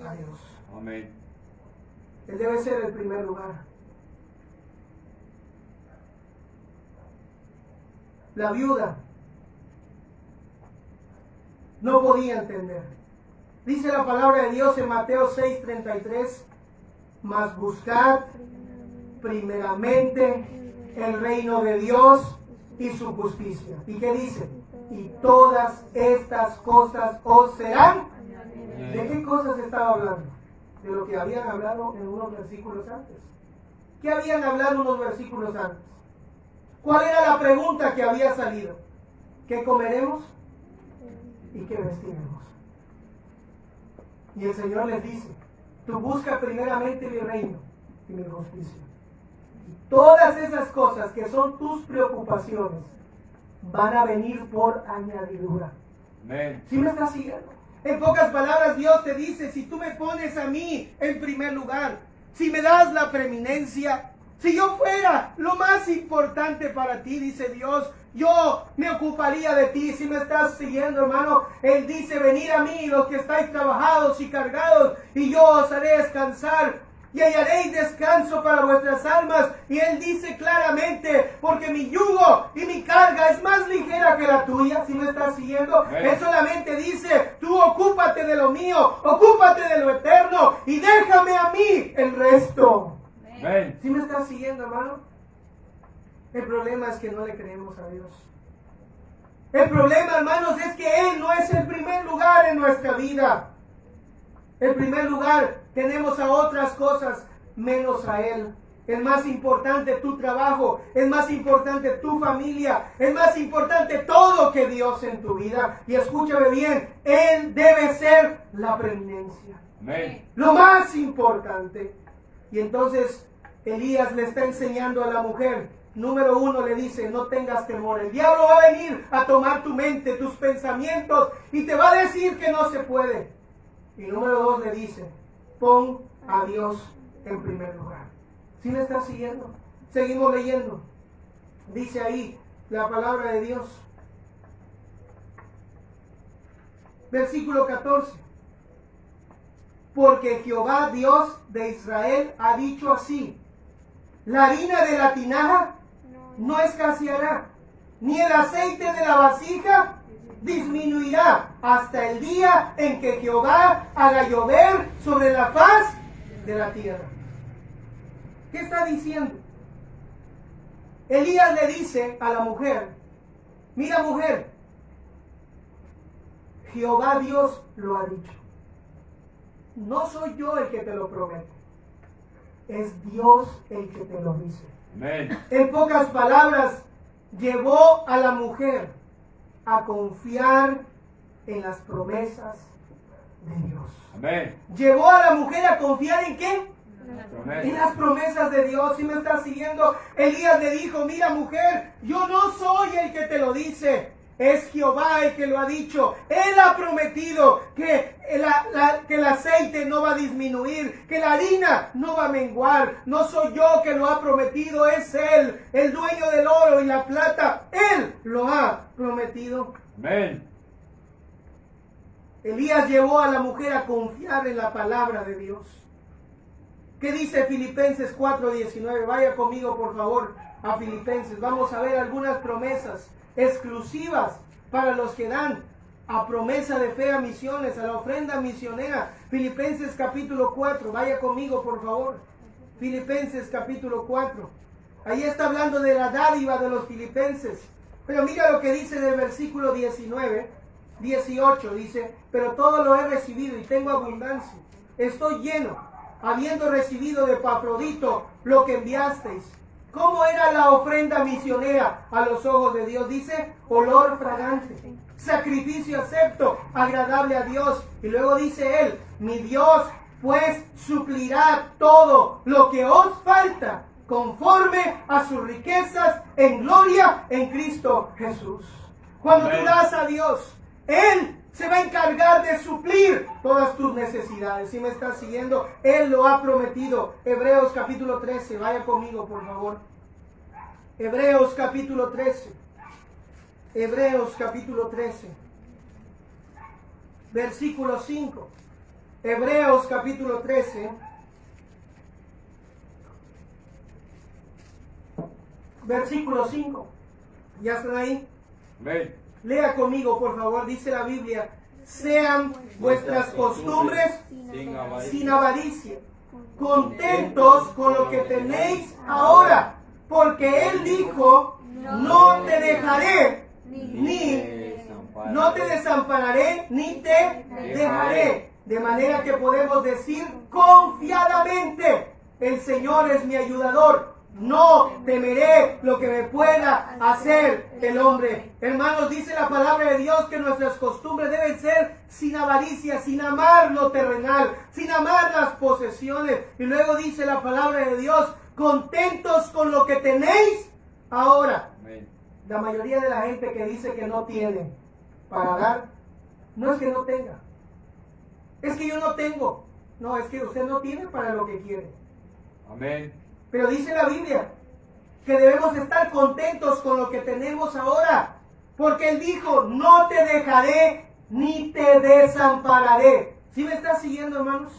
A Dios. Amén. Él debe ser el primer lugar. La viuda no podía entender. Dice la palabra de Dios en Mateo 6:33, mas buscad primeramente el reino de Dios y su justicia. ¿Y qué dice? Y todas estas cosas os serán. ¿De qué cosas estaba hablando? De lo que habían hablado en unos versículos antes. ¿Qué habían hablado unos versículos antes? ¿Cuál era la pregunta que había salido? ¿Qué comeremos y qué vestiremos? Y el Señor les dice, tú busca primeramente mi reino y mi justicia. Y todas esas cosas que son tus preocupaciones van a venir por añadidura. Amén. ¿Sí me estás siguiendo? En pocas palabras, Dios te dice, si tú me pones a mí en primer lugar, si me das la preeminencia, si yo fuera lo más importante para ti, dice Dios, yo me ocuparía de ti. Si me estás siguiendo, hermano, Él dice, venid a mí los que estáis trabajados y cargados, y yo os haré descansar. Y hallaréis descanso para vuestras almas. Y Él dice claramente, porque mi yugo y mi carga es más ligera que la tuya. Si me estás siguiendo, Él solamente dice, tú ocúpate de lo mío, ocúpate de lo eterno, y déjame a mí el resto. Si me estás siguiendo, hermano, el problema es que no le creemos a Dios. El problema, hermanos, es que Él no es el primer lugar en nuestra vida. En primer lugar, tenemos a otras cosas menos a Él. Es más importante tu trabajo, es más importante tu familia, es más importante todo que Dios en tu vida. Y escúchame bien, Él debe ser la preeminencia. Lo más importante. Y entonces Elías le está enseñando a la mujer. Número 1 le dice, no tengas temor. El diablo va a venir a tomar tu mente, tus pensamientos, y te va a decir que no se puede. Y número 2 le dice, pon a Dios en primer lugar. ¿Sí me estás siguiendo? Seguimos leyendo. Dice ahí la palabra de Dios. Versículo 14. Porque Jehová Dios de Israel ha dicho así, la harina de la tinaja no escaseará, ni el aceite de la vasija disminuirá hasta el día en que Jehová haga llover sobre la faz de la tierra. ¿Qué está diciendo? Elías le dice a la mujer, mira mujer, Jehová Dios lo ha dicho. No soy yo el que te lo promete, es Dios el que te lo dice. Amén. En pocas palabras, llevó a la mujer a confiar en las promesas de Dios. Amén. Llevó a la mujer a confiar ¿en qué? Promesa. En las promesas de Dios. Si me estás siguiendo, Elías le dijo, mira mujer, yo no soy el que te lo dice, es Jehová el que lo ha dicho. Él ha prometido que el aceite no va a disminuir, que la harina no va a menguar. No soy yo que lo ha prometido, es Él, el dueño del oro y la plata. Él lo ha prometido. Amén. Elías llevó a la mujer a confiar en la palabra de Dios. ¿Qué dice Filipenses 4:19? Vaya conmigo por favor a Filipenses. Vamos a ver algunas promesas exclusivas para los que dan a promesa de fe a misiones, a la ofrenda misionera. Filipenses capítulo 4, vaya conmigo por favor. Filipenses capítulo 4. Ahí está hablando de la dádiva de los filipenses. Pero mira lo que dice del versículo 18, dice, pero todo lo he recibido y tengo abundancia. Estoy lleno, habiendo recibido de Epafrodito lo que enviasteis. ¿Cómo era la ofrenda misionera a los ojos de Dios? Dice, olor fragante, sacrificio acepto, agradable a Dios. Y luego dice él, mi Dios pues suplirá todo lo que os falta, conforme a sus riquezas en gloria en Cristo Jesús. Cuando tú das a Dios, Él se va a encargar de suplir todas tus necesidades. Si me estás siguiendo, Él lo ha prometido. Hebreos capítulo 13, vaya conmigo por favor. Hebreos capítulo 13. Hebreos capítulo 13. Versículo 5. Hebreos capítulo 13. Versículo 5. ¿Ya están ahí? Amén. Lea conmigo, por favor, dice la Biblia, sean vuestras costumbres sin avaricia, contentos con lo que tenéis ahora, porque Él dijo, no te dejaré, no te desampararé, ni te dejaré. De manera que podemos decir confiadamente, el Señor es mi ayudador. No temeré lo que me pueda hacer el hombre. Hermanos, dice la palabra de Dios que nuestras costumbres deben ser sin avaricia, sin amar lo terrenal, sin amar las posesiones. Y luego dice la palabra de Dios, contentos con lo que tenéis ahora. Amén. La mayoría de la gente que dice que no tiene para dar, no es que no tenga. Es que yo no tengo. No, es que usted no tiene para lo que quiere. Amén. Pero dice la Biblia que debemos estar contentos con lo que tenemos ahora. Porque Él dijo, no te dejaré ni te desampararé. ¿Sí me estás siguiendo, hermanos?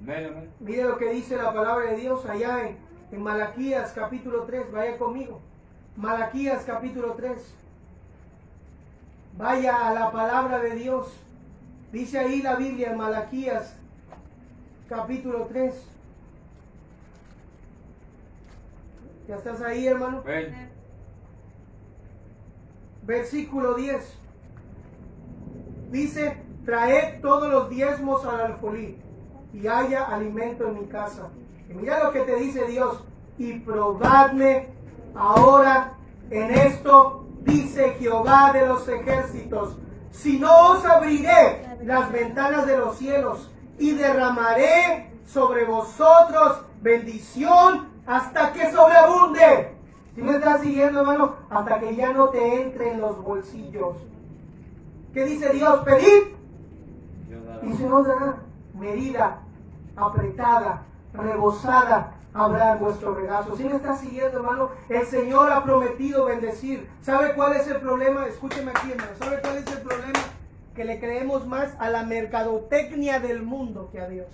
Amén. Mire lo que dice la palabra de Dios allá en Malaquías capítulo 3. Vaya conmigo. Malaquías capítulo 3. Vaya a la palabra de Dios. Dice ahí la Biblia en Malaquías capítulo 3. ¿Ya estás ahí, hermano? Amén. Versículo 10. Dice, traed todos los diezmos al alfolí y haya alimento en mi casa. Y mira lo que te dice Dios. Y probadme ahora en esto, dice Jehová de los ejércitos, si no os abriré las ventanas de los cielos y derramaré sobre vosotros bendición hasta que sobreabunde. ¿Sí me estás siguiendo, hermano? Hasta que ya no te entre en los bolsillos. ¿Qué dice Dios? Pedid y se nos dará. Medida, apretada, rebosada, habrá en vuestro regazo. ¿Sí me estás siguiendo, hermano? El Señor ha prometido bendecir. ¿Sabe cuál es el problema? Escúcheme aquí, hermano. ¿Sabe cuál es el problema? Que le creemos más a la mercadotecnia del mundo que a Dios.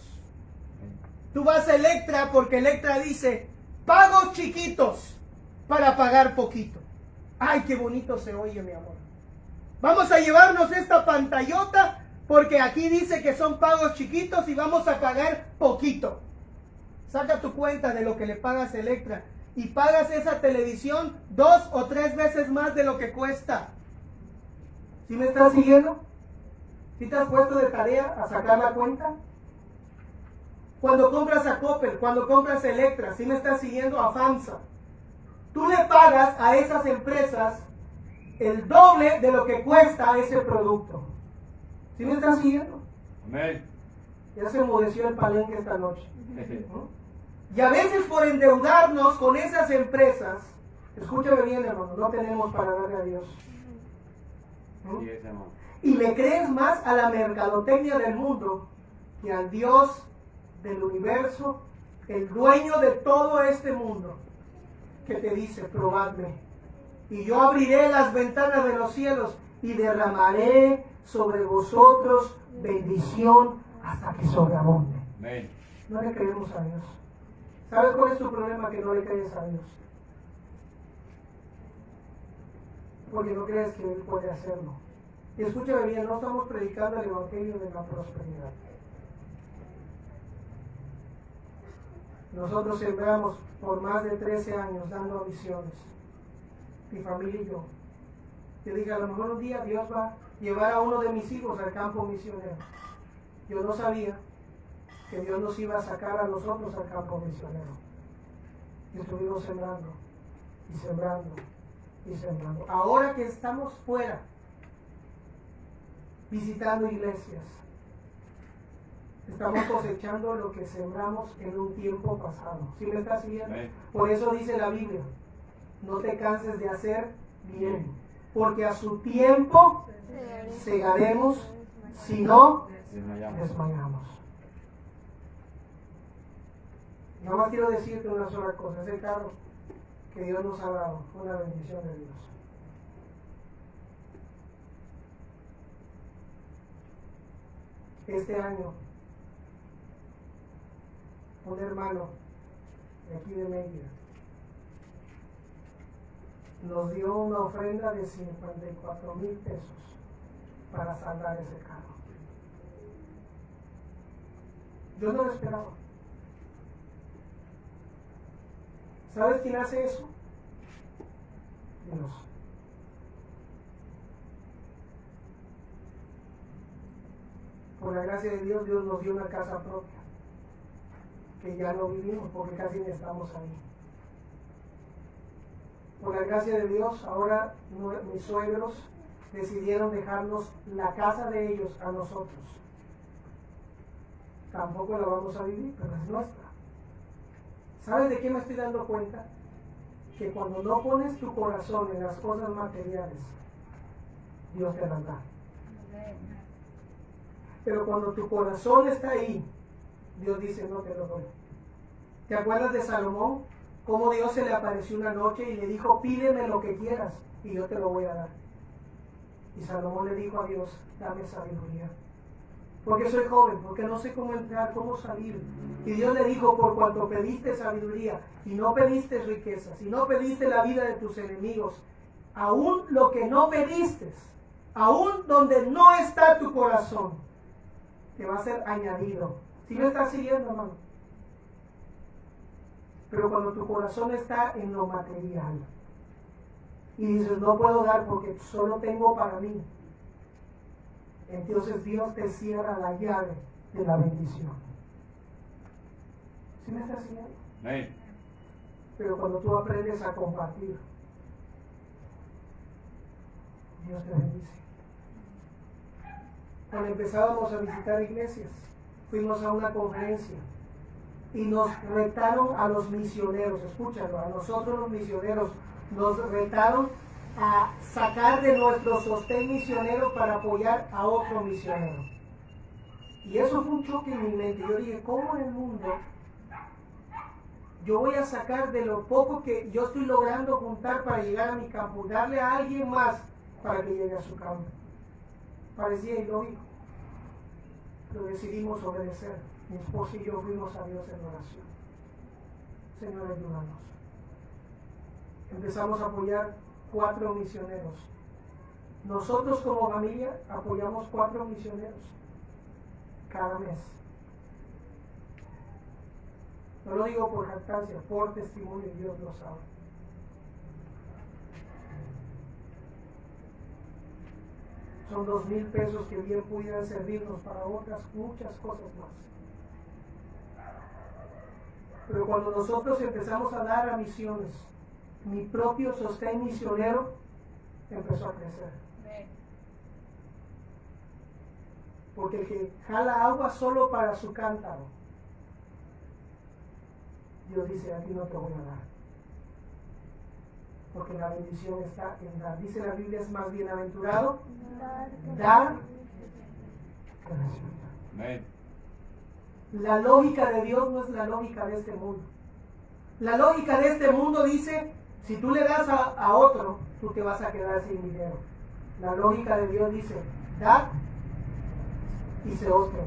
Tú vas a Electra porque Electra dice, pagos chiquitos para pagar poquito. Ay, qué bonito se oye, mi amor. Vamos a llevarnos esta pantallota porque aquí dice que son pagos chiquitos y vamos a pagar poquito. Saca tu cuenta de lo que le pagas a Electra y pagas esa televisión 2 o 3 veces más de lo que cuesta. ¿Sí me estás siguiendo? ¿Sí te has puesto de tarea a sacar la cuenta? Cuando compras a Coppel, cuando compras a Electra, ¿sí me estás siguiendo? A FAMSA. Tú le pagas a esas empresas el doble de lo que cuesta ese producto. ¿Sí me estás siguiendo? Amén. Ya se enmudeció el palenque esta noche. Y a veces por endeudarnos con esas empresas, escúchame bien, hermano, no tenemos para darle a Dios. Y le crees más a la mercadotecnia del mundo que al Dios del universo, el dueño de todo este mundo, que te dice, probadme, y yo abriré las ventanas de los cielos y derramaré sobre vosotros bendición hasta que sobreabunde. Amén. No le creemos a Dios. ¿Sabes cuál es tu problema? Que no le crees a Dios. Porque no crees que Él puede hacerlo. Y escúchame bien, no estamos predicando el evangelio de la prosperidad. Nosotros sembramos por más de 13 años dando misiones. Mi familia y yo. Yo dije, a lo mejor un día Dios va a llevar a uno de mis hijos al campo misionero. Yo no sabía que Dios nos iba a sacar a nosotros al campo misionero. Y estuvimos sembrando, y sembrando, y sembrando. Ahora que estamos fuera, visitando iglesias, estamos cosechando lo que sembramos en un tiempo pasado. ¿Sí me estás siguiendo? Por eso dice la Biblia, no te canses de hacer bien, porque a su tiempo segaremos, si no, desmayamos. Nada más quiero decirte una sola cosa, es el carro que Dios nos ha dado, una bendición de Dios. Este año, un hermano de aquí de Mérida nos dio una ofrenda de 54,000 pesos para saldar ese carro. Yo no lo esperaba. ¿Sabes quién hace eso? Dios. Por la gracia de Dios, Dios nos dio una casa propia, que ya no vivimos porque casi ni estamos ahí. Por la gracia de Dios, ahora mis suegros decidieron dejarnos la casa de ellos a nosotros. Tampoco la vamos a vivir, pero es nuestra. ¿Sabes de qué me estoy dando cuenta? Que cuando no pones tu corazón en las cosas materiales, Dios te las da. Pero cuando tu corazón está ahí, Dios dice, no te lo doy. ¿Te acuerdas de Salomón? cómo Dios se le apareció una noche y le dijo, pídeme lo que quieras y yo te lo voy a dar. Y Salomón le dijo a Dios, dame sabiduría, porque soy joven, porque no sé cómo entrar, cómo salir. Y Dios le dijo, por cuanto pediste sabiduría y no pediste riquezas y no pediste la vida de tus enemigos, aún lo que no pediste, aún donde no está tu corazón, te va a ser añadido. ¿Sí me estás siguiendo, hermano? Pero cuando tu corazón está en lo material y dices, no puedo dar porque solo tengo para mí, entonces Dios te cierra la llave de la bendición. ¿Sí me estás siguiendo? Amén. Pero cuando tú aprendes a compartir, Dios te bendice. Cuando empezábamos a visitar iglesias, fuimos a una conferencia y nos retaron a los misioneros, escúchalo, a nosotros los misioneros, nos retaron a sacar de nuestro sostén misionero para apoyar a otro misionero. Y eso fue un choque en mi mente. Yo dije, ¿cómo en el mundo yo voy a sacar de lo poco que yo estoy logrando juntar para llegar a mi campo, darle a alguien más para que llegue a su campo? Parecía ilógico, pero decidimos obedecer. Mi esposa y yo fuimos a Dios en oración. Señor, ayúdanos. Empezamos a apoyar 4 misioneros. Nosotros como familia apoyamos 4 misioneros cada mes. No lo digo por jactancia, por testimonio, Dios lo sabe. Son 2,000 pesos que bien pudieran servirnos para otras muchas cosas más. Pero cuando nosotros empezamos a dar a misiones, mi propio sostén misionero empezó a crecer. Porque el que jala agua solo para su cántaro, Dios dice, aquí no te voy a dar. Porque la bendición está en dar. Dice la Biblia, es más bienaventurado dar que recibir. Amén. La lógica de Dios no es la lógica de este mundo. La lógica de este mundo dice, si tú le das a otro, tú te vas a quedar sin dinero. La lógica de Dios dice, da y se os dé.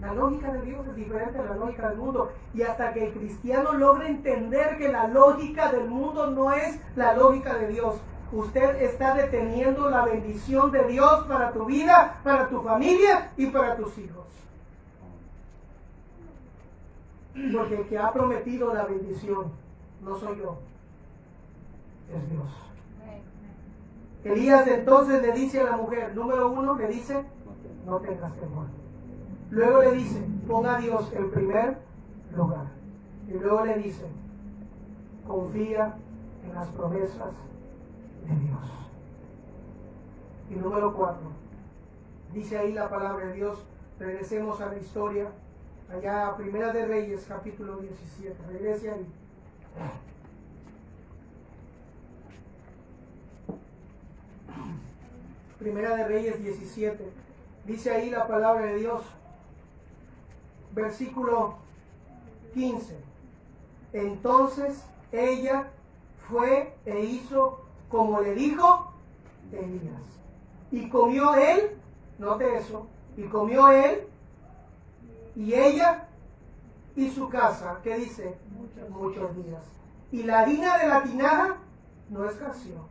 La lógica de Dios es diferente a la lógica del mundo. Y hasta que el cristiano logre entender que la lógica del mundo no es la lógica de Dios, usted está deteniendo la bendición de Dios para tu vida, para tu familia y para tus hijos. Porque el que ha prometido la bendición no soy yo, es Dios. Elías entonces le dice a la mujer, número 1, le dice, no tengas temor. Luego le dice, pon a Dios en primer lugar. Y luego le dice, confía en las promesas de Dios. Y número 4, dice ahí la palabra de Dios, regresemos a la historia, allá a Primera de Reyes, capítulo 17, regrese ahí. Primera de Reyes 17, dice ahí la palabra de Dios, versículo 15. Entonces ella fue e hizo como le dijo Elías. Y comió él, note eso, y comió él y ella y su casa, ¿qué dice? Muchos días. Y la harina de la tinaja no escaseó,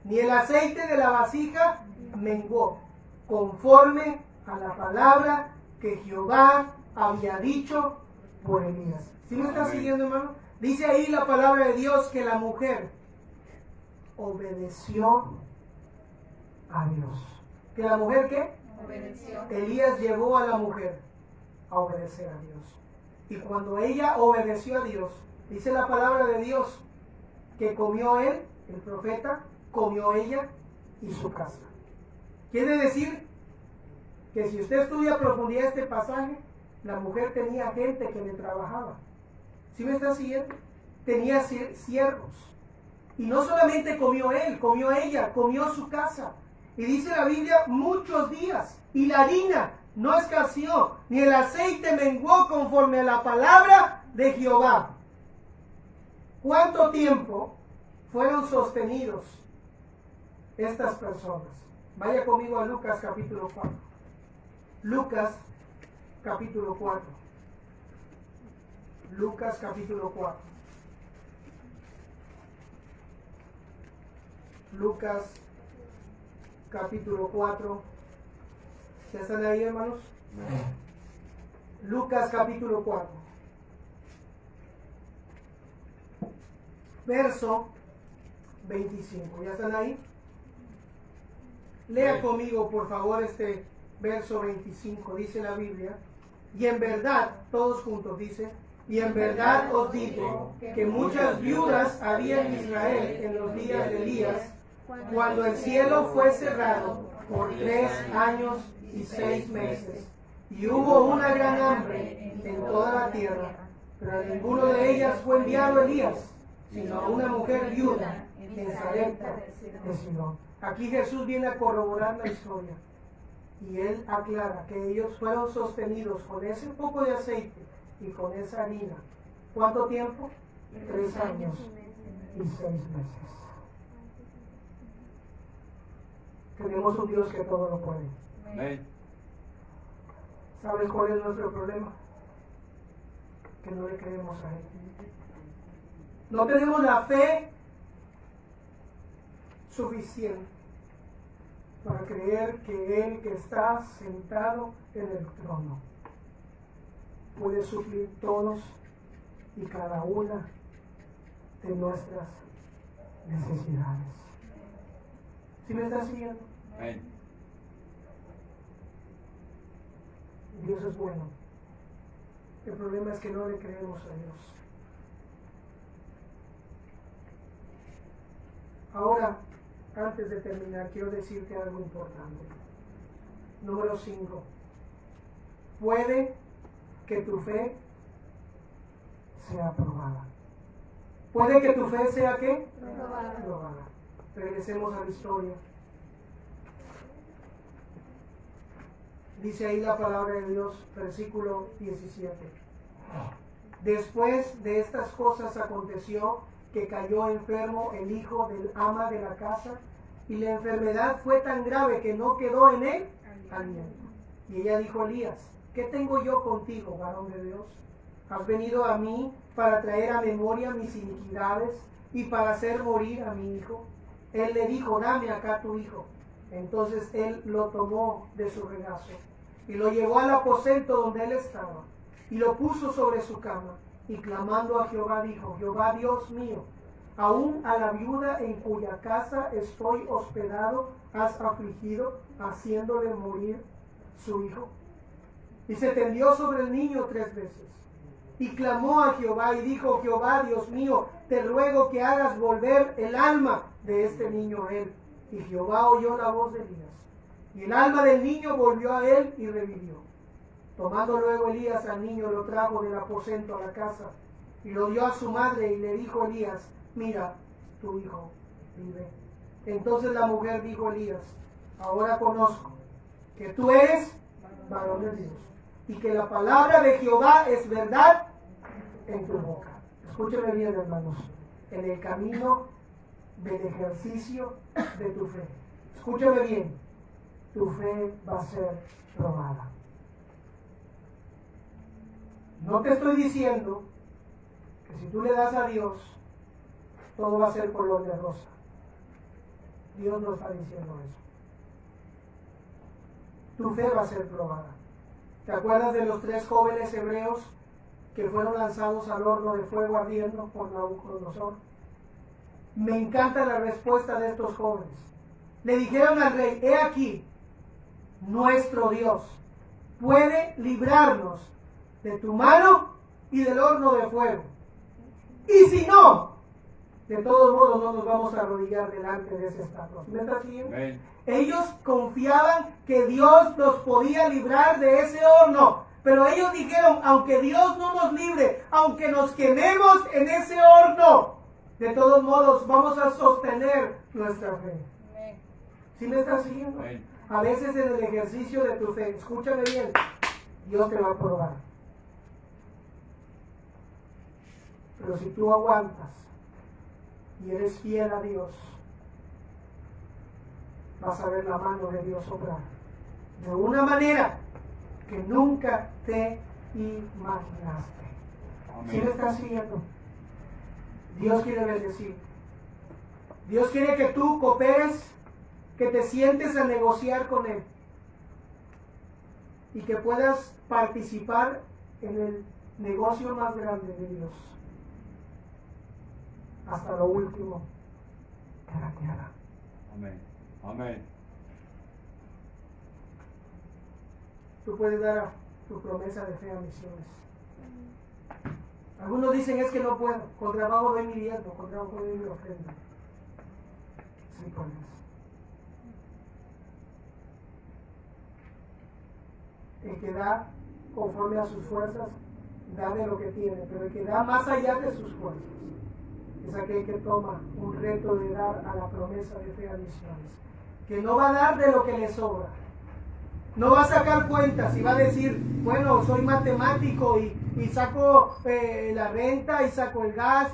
ni el aceite de la vasija menguó, conforme a la palabra que Jehová había dicho por Elías. ¿Sí me está siguiendo, hermano? Dice ahí la palabra de Dios que la mujer obedeció a Dios. ¿Que la mujer qué? Obedeció. Elías llevó a la mujer a obedecer a Dios. Y cuando ella obedeció a Dios, dice la palabra de Dios que comió él, el profeta, comió ella y su casa. Quiere decir que si usted estudia a profundidad este pasaje, la mujer tenía gente que le trabajaba. ¿Sí me está siguiendo? Tenía siervos. Y no solamente comió él, comió ella, comió su casa. Y dice la Biblia, muchos días. Y la harina no escaseó, ni el aceite menguó conforme a la palabra de Jehová. ¿Cuánto tiempo fueron sostenidos estas personas? Vaya conmigo a Lucas capítulo 4. Lucas capítulo 4. Lucas capítulo 4. Lucas capítulo 4. ¿Ya están ahí, hermanos? Lucas capítulo 4. Verso 25. ¿Ya están ahí? Lea conmigo, por favor, este verso 25. Dice la Biblia. Y en verdad, todos juntos dice, y en verdad os digo que muchas viudas había en Israel en los días de Elías, cuando el cielo fue cerrado por 3 años y 6 meses, y hubo una gran hambre en toda la tierra, pero a ninguno de ellas fue enviado Elías, sino a una mujer viuda en Sarepta de Sidón. Aquí Jesús viene a corroborar la historia, y él aclara que ellos fueron sostenidos con ese poco de aceite y con esa harina. ¿Cuánto tiempo? 3 años y 6 meses. Tenemos un Dios que todo lo puede. Amén. ¿Sabes cuál es nuestro problema? Que no le creemos a Él. No tenemos la fe suficiente para creer que Él que está sentado en el trono puede suplir todos y cada una de nuestras necesidades. ¿Sí me estás siguiendo? Amén. Dios es bueno. El problema es que no le creemos a Dios. Ahora, antes de terminar, quiero decirte algo importante. Número 5. Puede que tu fe sea probada. ¿Puede que tu fe sea qué? Probada. Regresemos a la historia. Dice ahí la palabra de Dios, versículo 17. Después de estas cosas aconteció que cayó enfermo el hijo del ama de la casa, y la enfermedad fue tan grave que no quedó en él aliento. Y ella dijo a Elías, ¿qué tengo yo contigo, varón de Dios? ¿Has venido a mí para traer a memoria mis iniquidades y para hacer morir a mi hijo? Él le dijo, dame acá tu hijo. Entonces él lo tomó de su regazo y lo llevó al aposento donde él estaba y lo puso sobre su cama, y clamando a Jehová dijo, Jehová Dios mío, aún a la viuda en cuya casa estoy hospedado has afligido, haciéndole morir su hijo. Y se tendió sobre el niño 3 veces y clamó a Jehová y dijo, Jehová Dios mío, te ruego que hagas volver el alma de este niño a él. Y Jehová oyó la voz de Elías, y el alma del niño volvió a él y revivió. Tomando luego Elías al niño, lo trajo del aposento a la casa y lo dio a su madre, y le dijo Elías, mira, tu hijo vive. Entonces la mujer dijo a Elías, ahora conozco que tú eres varón de Dios, y que la palabra de Jehová es verdad en tu boca. Escúcheme bien, hermanos, en el camino del ejercicio de tu fe. Escúchame bien, tu fe va a ser probada. No te estoy diciendo que si tú le das a Dios, todo va a ser color de rosa. Dios no está diciendo eso. Tu fe va a ser probada. ¿Te acuerdas de los 3 jóvenes hebreos que fueron lanzados al horno de fuego ardiendo por Nabucodonosor? Me encanta la respuesta de estos jóvenes. Le dijeron al rey, he aquí, nuestro Dios puede librarnos de tu mano y del horno de fuego. Y si no, de todos modos no nos vamos a arrodillar delante de ese estatua. ¿Me estás siguiendo? Amén. Ellos confiaban que Dios los podía librar de ese horno. Pero ellos dijeron, aunque Dios no nos libre, aunque nos quememos en ese horno, de todos modos vamos a sostener nuestra fe. ¿Sí me estás siguiendo? Amén. A veces en el ejercicio de tu fe, escúchame bien, Dios te va a probar. Pero si tú aguantas y eres fiel a Dios, vas a ver la mano de Dios obrar de una manera que nunca te imaginaste. ¿Sí me estás siguiendo? Dios quiere bendecir. Dios quiere que tú cooperes, que te sientes a negociar con Él y que puedas participar en el negocio más grande de Dios hasta lo último de la tierra. Amén. Amén. Tú puedes dar tu promesa de fe a misiones. Algunos dicen es que no puedo, con trabajo doy mi diezmo, con trabajo doy mi ofrenda. Sí puedes. El que da conforme a sus fuerzas, da de lo que tiene, pero el que da más allá de sus fuerzas es aquel que toma un reto de dar a la promesa de fe a misiones, que no va a dar de lo que le sobra, no va a sacar cuentas y va a decir, bueno, soy matemático y saco la renta y saco el gas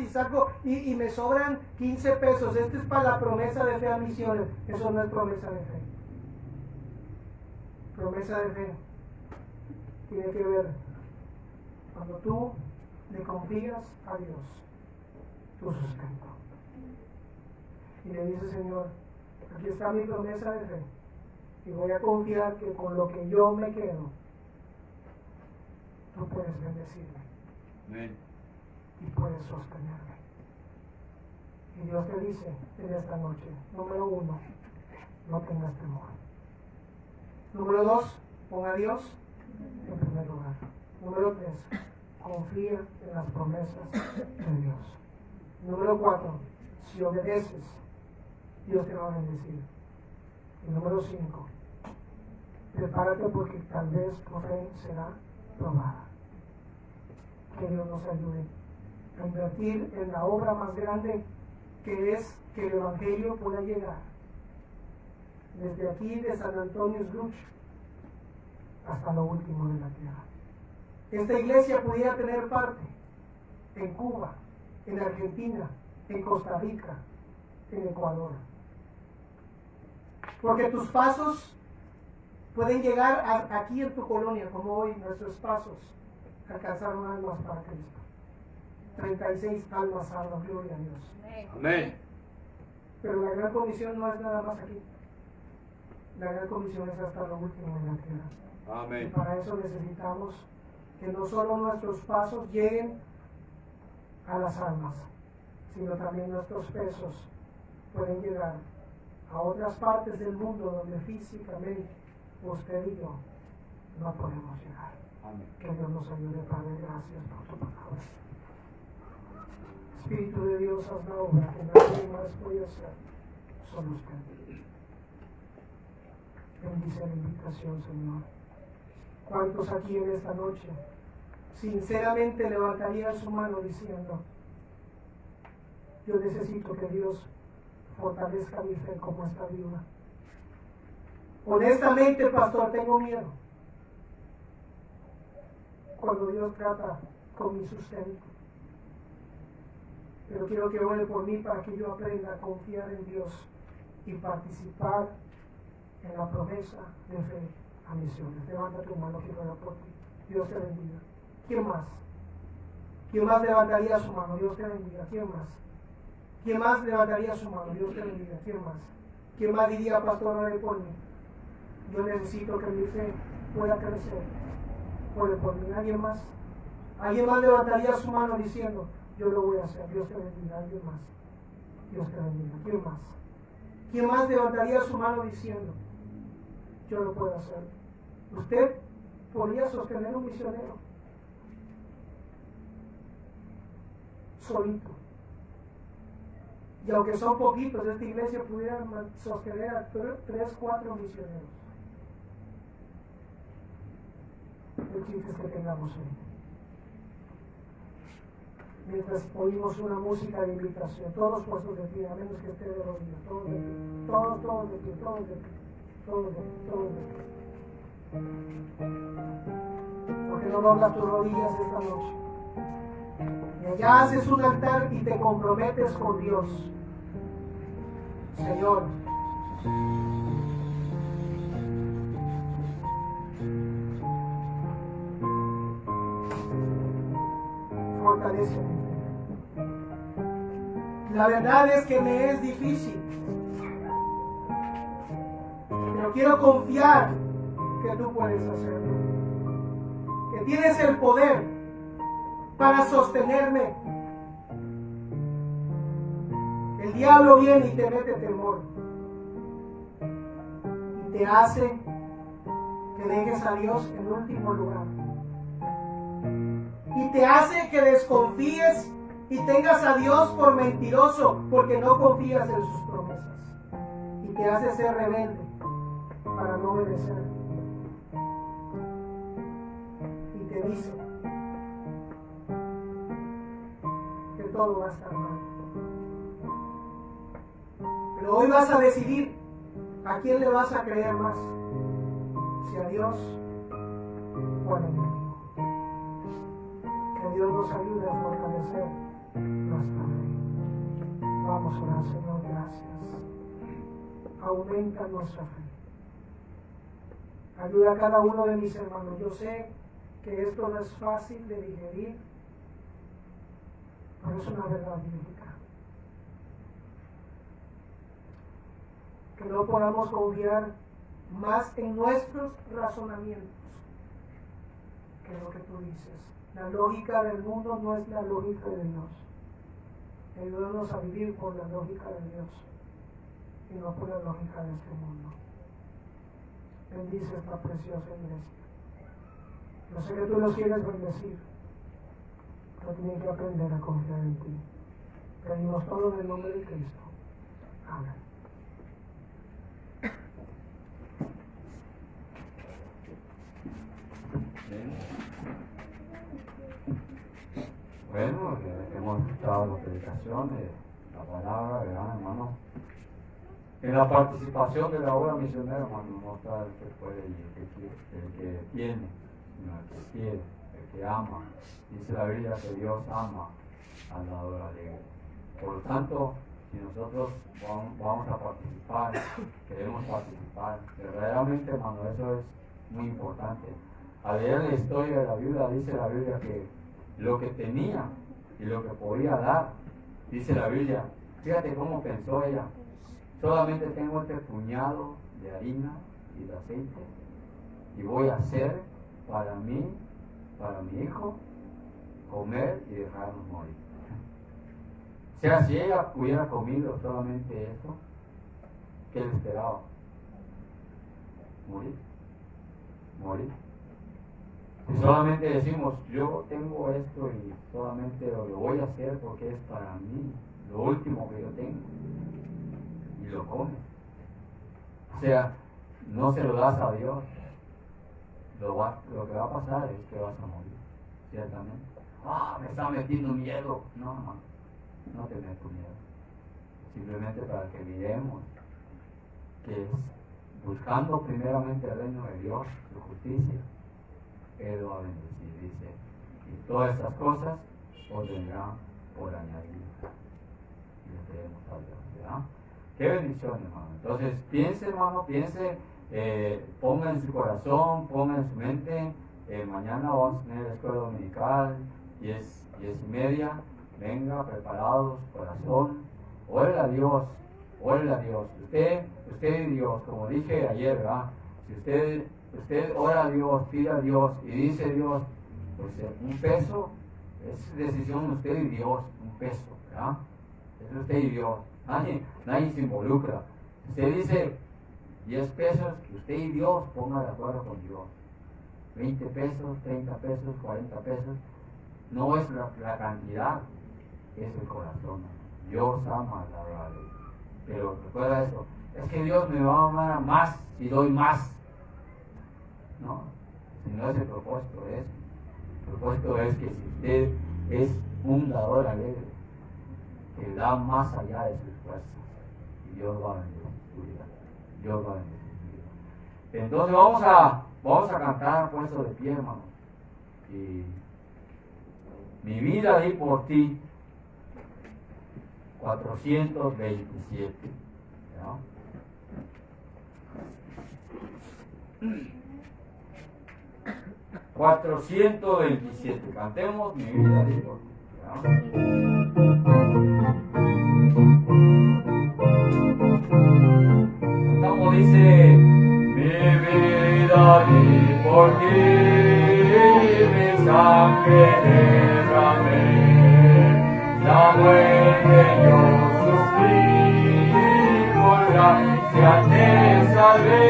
y me sobran 15 pesos, este es para la promesa de fe a misiones. Eso no es promesa de fe. Promesa de fe tiene que ver cuando tú le confías a Dios tu sustento y le dices, Señor, aquí está mi promesa de fe y voy a confiar que con lo que yo me quedo tú puedes bendecirme. Amén. Y puedes sostenerme. Y Dios te dice en esta noche, número 1, no tengas temor. Número 2, pon a Dios en primer lugar. Número 3, confía en las promesas de Dios. Número 4, si obedeces, Dios te va a bendecir. Y número 5, prepárate porque tal vez tu fe será probada. Que Dios nos ayude a invertir en la obra más grande, que es que el Evangelio pueda llegar desde aquí de San Antonio Sluch hasta lo último de la tierra. Esta iglesia pudiera tener parte en Cuba, en Argentina, en Costa Rica, en Ecuador. Porque tus pasos pueden llegar aquí en tu colonia, como hoy nuestros pasos alcanzaron almas para Cristo. 36 almas salvas, gloria a Dios. Amén. Pero la gran comisión no es nada más aquí. La gran comisión es hasta lo último de la tierra. Amén. Y para eso necesitamos que no solo nuestros pasos lleguen a las almas, sino también nuestros pesos pueden llegar a otras partes del mundo donde físicamente usted y yo no podemos llegar. Amén. Que Dios nos ayude, Padre. Gracias por tu palabra. Espíritu de Dios, haz la obra que nadie más puede hacer, solo usted. Bendice la invitación, Señor. ¿Cuántos aquí en esta noche sinceramente levantarían su mano diciendo, yo necesito que Dios fortalezca mi fe como esta viuda? Honestamente, pastor, tengo miedo cuando Dios trata con mi sustento, pero quiero que ore por mí para que yo aprenda a confiar en Dios y participar en la promesa de fe a misiones. Levanta tu mano, quiero orar por ti. Dios te bendiga. ¿Quién más? ¿Quién más levantaría su mano? Dios te bendiga. ¿Quién más? ¿Quién más levantaría su mano? Dios te bendiga. ¿Quién más? ¿Quién más diría, pastor, ore por mí? Yo necesito que mi fe pueda crecer. Ore por mí. ¿Alguien más? ¿Alguien más levantaría su mano diciendo, yo lo voy a hacer? Dios te bendiga. ¿Alguien más? Dios te bendiga. ¿Quién más? ¿Quién más levantaría su mano diciendo, yo lo puedo hacer? Usted podría sostener un misionero solito. Y aunque son poquitos, esta iglesia pudiera sostener a 3, 4 misioneros. El chiste es que tengamos fe. Mientras oímos una música de invitación, todos puestos de pie, a menos que esté de rodillas, todos de pie, todos de pie, todos de pie, todos de pie, todos de pie. ¿Por qué no doblas tus rodillas esta noche? Y allá haces un altar y te comprometes con Dios Señor, fortalece mi fe. La verdad es que me es difícil, pero quiero confiar que tú puedes hacerlo, que tienes el poder para sostenerme. El diablo viene y te mete temor y te hace que dejes a Dios en último lugar y te hace que desconfíes y tengas a Dios por mentiroso porque no confías en sus promesas y te hace ser rebelde para no obedecer y te dice que todo va a estar mal. Pero hoy vas a decidir a quién le vas a creer más, si a Dios o al enemigo. Que Dios nos ayude a fortalecer nuestra fe. Vamos a orar, Señor, gracias. Aumenta nuestra fe. Ayuda a cada uno de mis hermanos. Yo sé que esto no es fácil de digerir, pero es una verdad bíblica. Que no podamos confiar más en nuestros razonamientos que lo que tú dices. La lógica del mundo no es la lógica de Dios. Ayúdanos a vivir por la lógica de Dios y no por la lógica de este mundo. Bendice esta preciosa iglesia. Yo sé que tú los quieres bendecir, pero tienen que aprender a confiar en ti. Pedimos todo en el nombre de Cristo. Amén. Bueno, hemos escuchado la predicación de la palabra, ¿verdad, hermano? En la participación de la obra misionera, hermano, no está el que puede y el que tiene, sino el que quiere, el que ama. Dice la Biblia que Dios ama al dador alegre. Por lo tanto, si nosotros vamos a participar, queremos participar, verdaderamente, hermano, eso es muy importante. Al leer la historia de la viuda, dice la Biblia que lo que tenía y lo que podía dar, dice la Biblia, fíjate cómo pensó ella, solamente tengo este puñado de harina y de aceite y voy a hacer para mí, para mi hijo, comer y dejarnos morir. O sea, si ella hubiera comido solamente esto, ¿qué le esperaba? Morir. Morir. Si solamente decimos, yo tengo esto y solamente lo voy a hacer porque es para mí, lo último que yo tengo, y lo comes. O sea, no se lo das a Dios, lo que va a pasar es que vas a morir, ciertamente. Me está metiendo miedo. No te meto miedo. Simplemente para que miremos que es buscando primeramente el reino de Dios, su justicia, Él va a bendecir, dice, y todas estas cosas os vendrán por añadidura. Y le creemos a Dios, ¿verdad? Qué bendición, hermano. Entonces, piense, hermano, ponga en su corazón, ponga en su mente, mañana vamos a tener la escuela dominical, 10:30, venga preparados, corazón, órale a Dios, usted y Dios, como dije ayer, ¿verdad? Si usted ora a Dios, pide a Dios y dice Dios, pues un peso es decisión de usted y Dios, un peso, ¿verdad? Es usted y Dios, nadie se involucra. Usted dice 10 pesos, que usted y Dios pongan de acuerdo con Dios. 20 pesos, 30 pesos, 40 pesos, no es la cantidad, es el corazón. Dios ama la verdad. Pero recuerda eso, es que Dios me va a amar más si doy más. No, si no es el propósito de eso. El propósito es que si usted es un dador alegre, que da más allá de sus fuerzas, y Dios va a bendecir su vida. Dios va a bendecir su vida. Entonces vamos a cantar puesto de pie, hermano. Y mi vida di por ti, 427. ¿verdad? 427. Cantemos mi vida, digo. Cantamos, dice: mi vida di por ti, mi sangre derramé, la muerte yo sufrí, por gracia te salvé,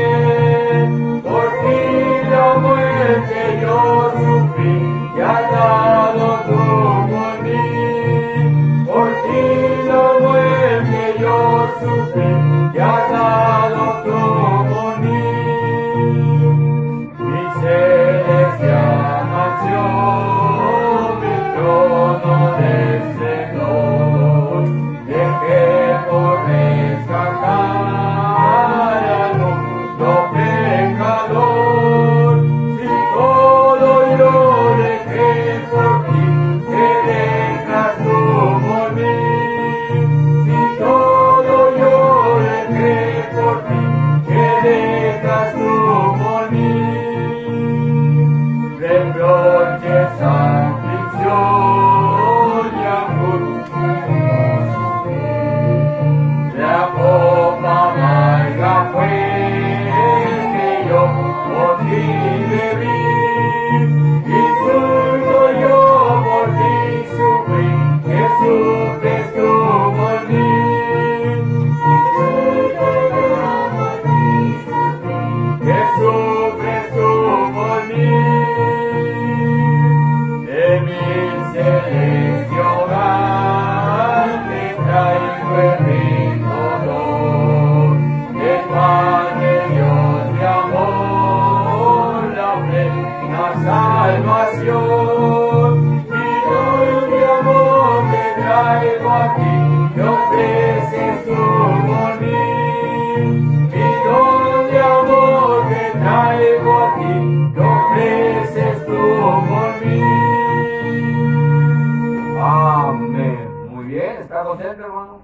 por ti la muerte yo sufrí, y has dado tú por mí, por ti la muerte yo sufrí, y has dado tú por mí. Mi celestial mansión, mi trono del Señor, dejé por rescatar al mundo pecador. Si todo yo dejé por ti, ¿qué dejas tú por mí? Si todo yo dejé por ti, ¿qué dejas tú por mí? Reproches, aflicción y angustia sufrí, la copa amarga fue que yo por ti bebí, y sufro yo por ti sufrí, que sufres tú por mí. Y sufro yo por ti sufrí, que sufres tú por mí. De mi celestial hogar te traigo el rico don, el Padre Dios de amor, la plena salvación. Mi don de amor te traigo a ti, que ofreces tú por mí. Mi don de amor te traigo a ti, que ofreces tú por mí. Amén. Muy bien, ¿está contento, hermano?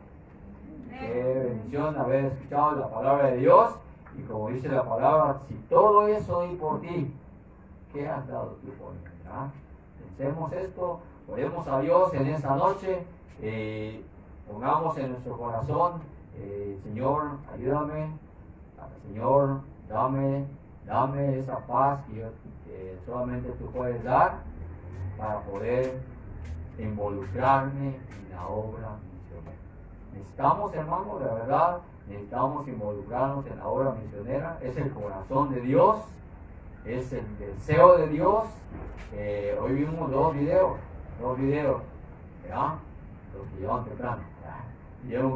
Qué bendición haber escuchado la palabra de Dios. Y como dice la palabra, si todo eso y por ti, ¿qué has dado tú por mí? ¿Verdad? Pensemos esto, oremos a Dios en esta noche, pongamos en nuestro corazón, Señor, ayúdame, Señor, dame esa paz que solamente tú puedes dar para poder involucrarme en la obra misionera. Necesitamos, hermanos, de verdad, necesitamos involucrarnos en la obra misionera. Es el corazón de Dios, es el deseo de Dios. Hoy vimos dos videos, ¿verdad? Los que llevan temprano.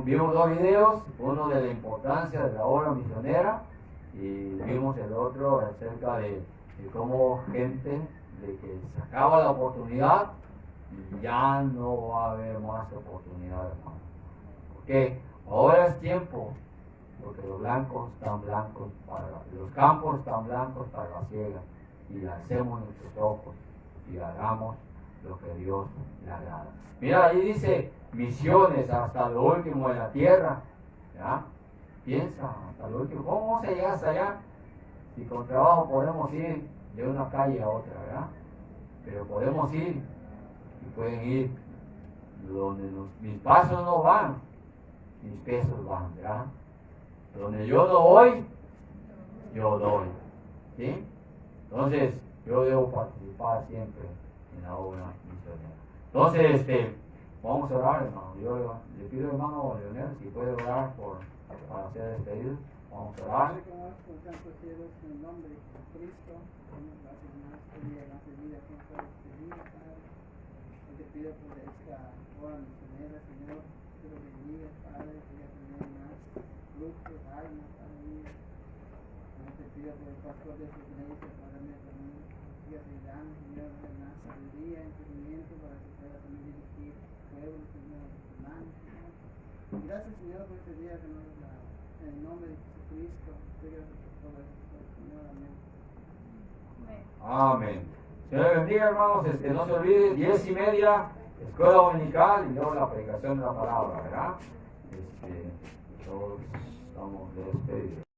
Vimos dos videos, uno de la importancia de la obra misionera y vimos el otro acerca de cómo gente de que se acaba la oportunidad y ya no va a haber más oportunidades, hermano. Porque ahora es tiempo, porque los blancos están blancos los campos están blancos para la siega, y alcemos nuestros ojos y hagamos lo que Dios le agrada. Mira, ahí dice misiones hasta lo último de la tierra. ¿Ya? Piensa, hasta lo último. ¿Cómo vamos a llegar hasta allá? Si con trabajo podemos ir de una calle a otra, ¿verdad? Pero podemos ir y pueden ir donde mis pasos no van, mis pesos van, ¿verdad? Donde yo no voy, yo doy. ¿Sí? Entonces, yo debo participar siempre en la obra misionera. Entonces, vamos a orar, hermano. Yo le pido, hermano Leonel, si puede orar para ser despedido. Vamos a orar. En el nombre de Jesucristo, gracias por este día, gracias vida que fue este día, Padre. Yo te pido por esta obra misionera, Señor, que lo bendiga, Padre, que ya tener más fruto, almas, Padre mío. Yo te pido por el pastor de su iglesia, Padre mío, también sigas ayudando, Señor, de más sabiduría, entendimiento, para que pueda también dirigir pueblos, Señor, hermanos, Señor. Y gracias, Señor, por este día que nos has dado. En el nombre de Jesucristo, gracias por todo esto, Señor, amén. Amén. Señor le bendiga, hermanos. No se olvide, 10:30, escuela dominical y luego la predicación de la palabra, ¿verdad? Todos tratamos de despedir.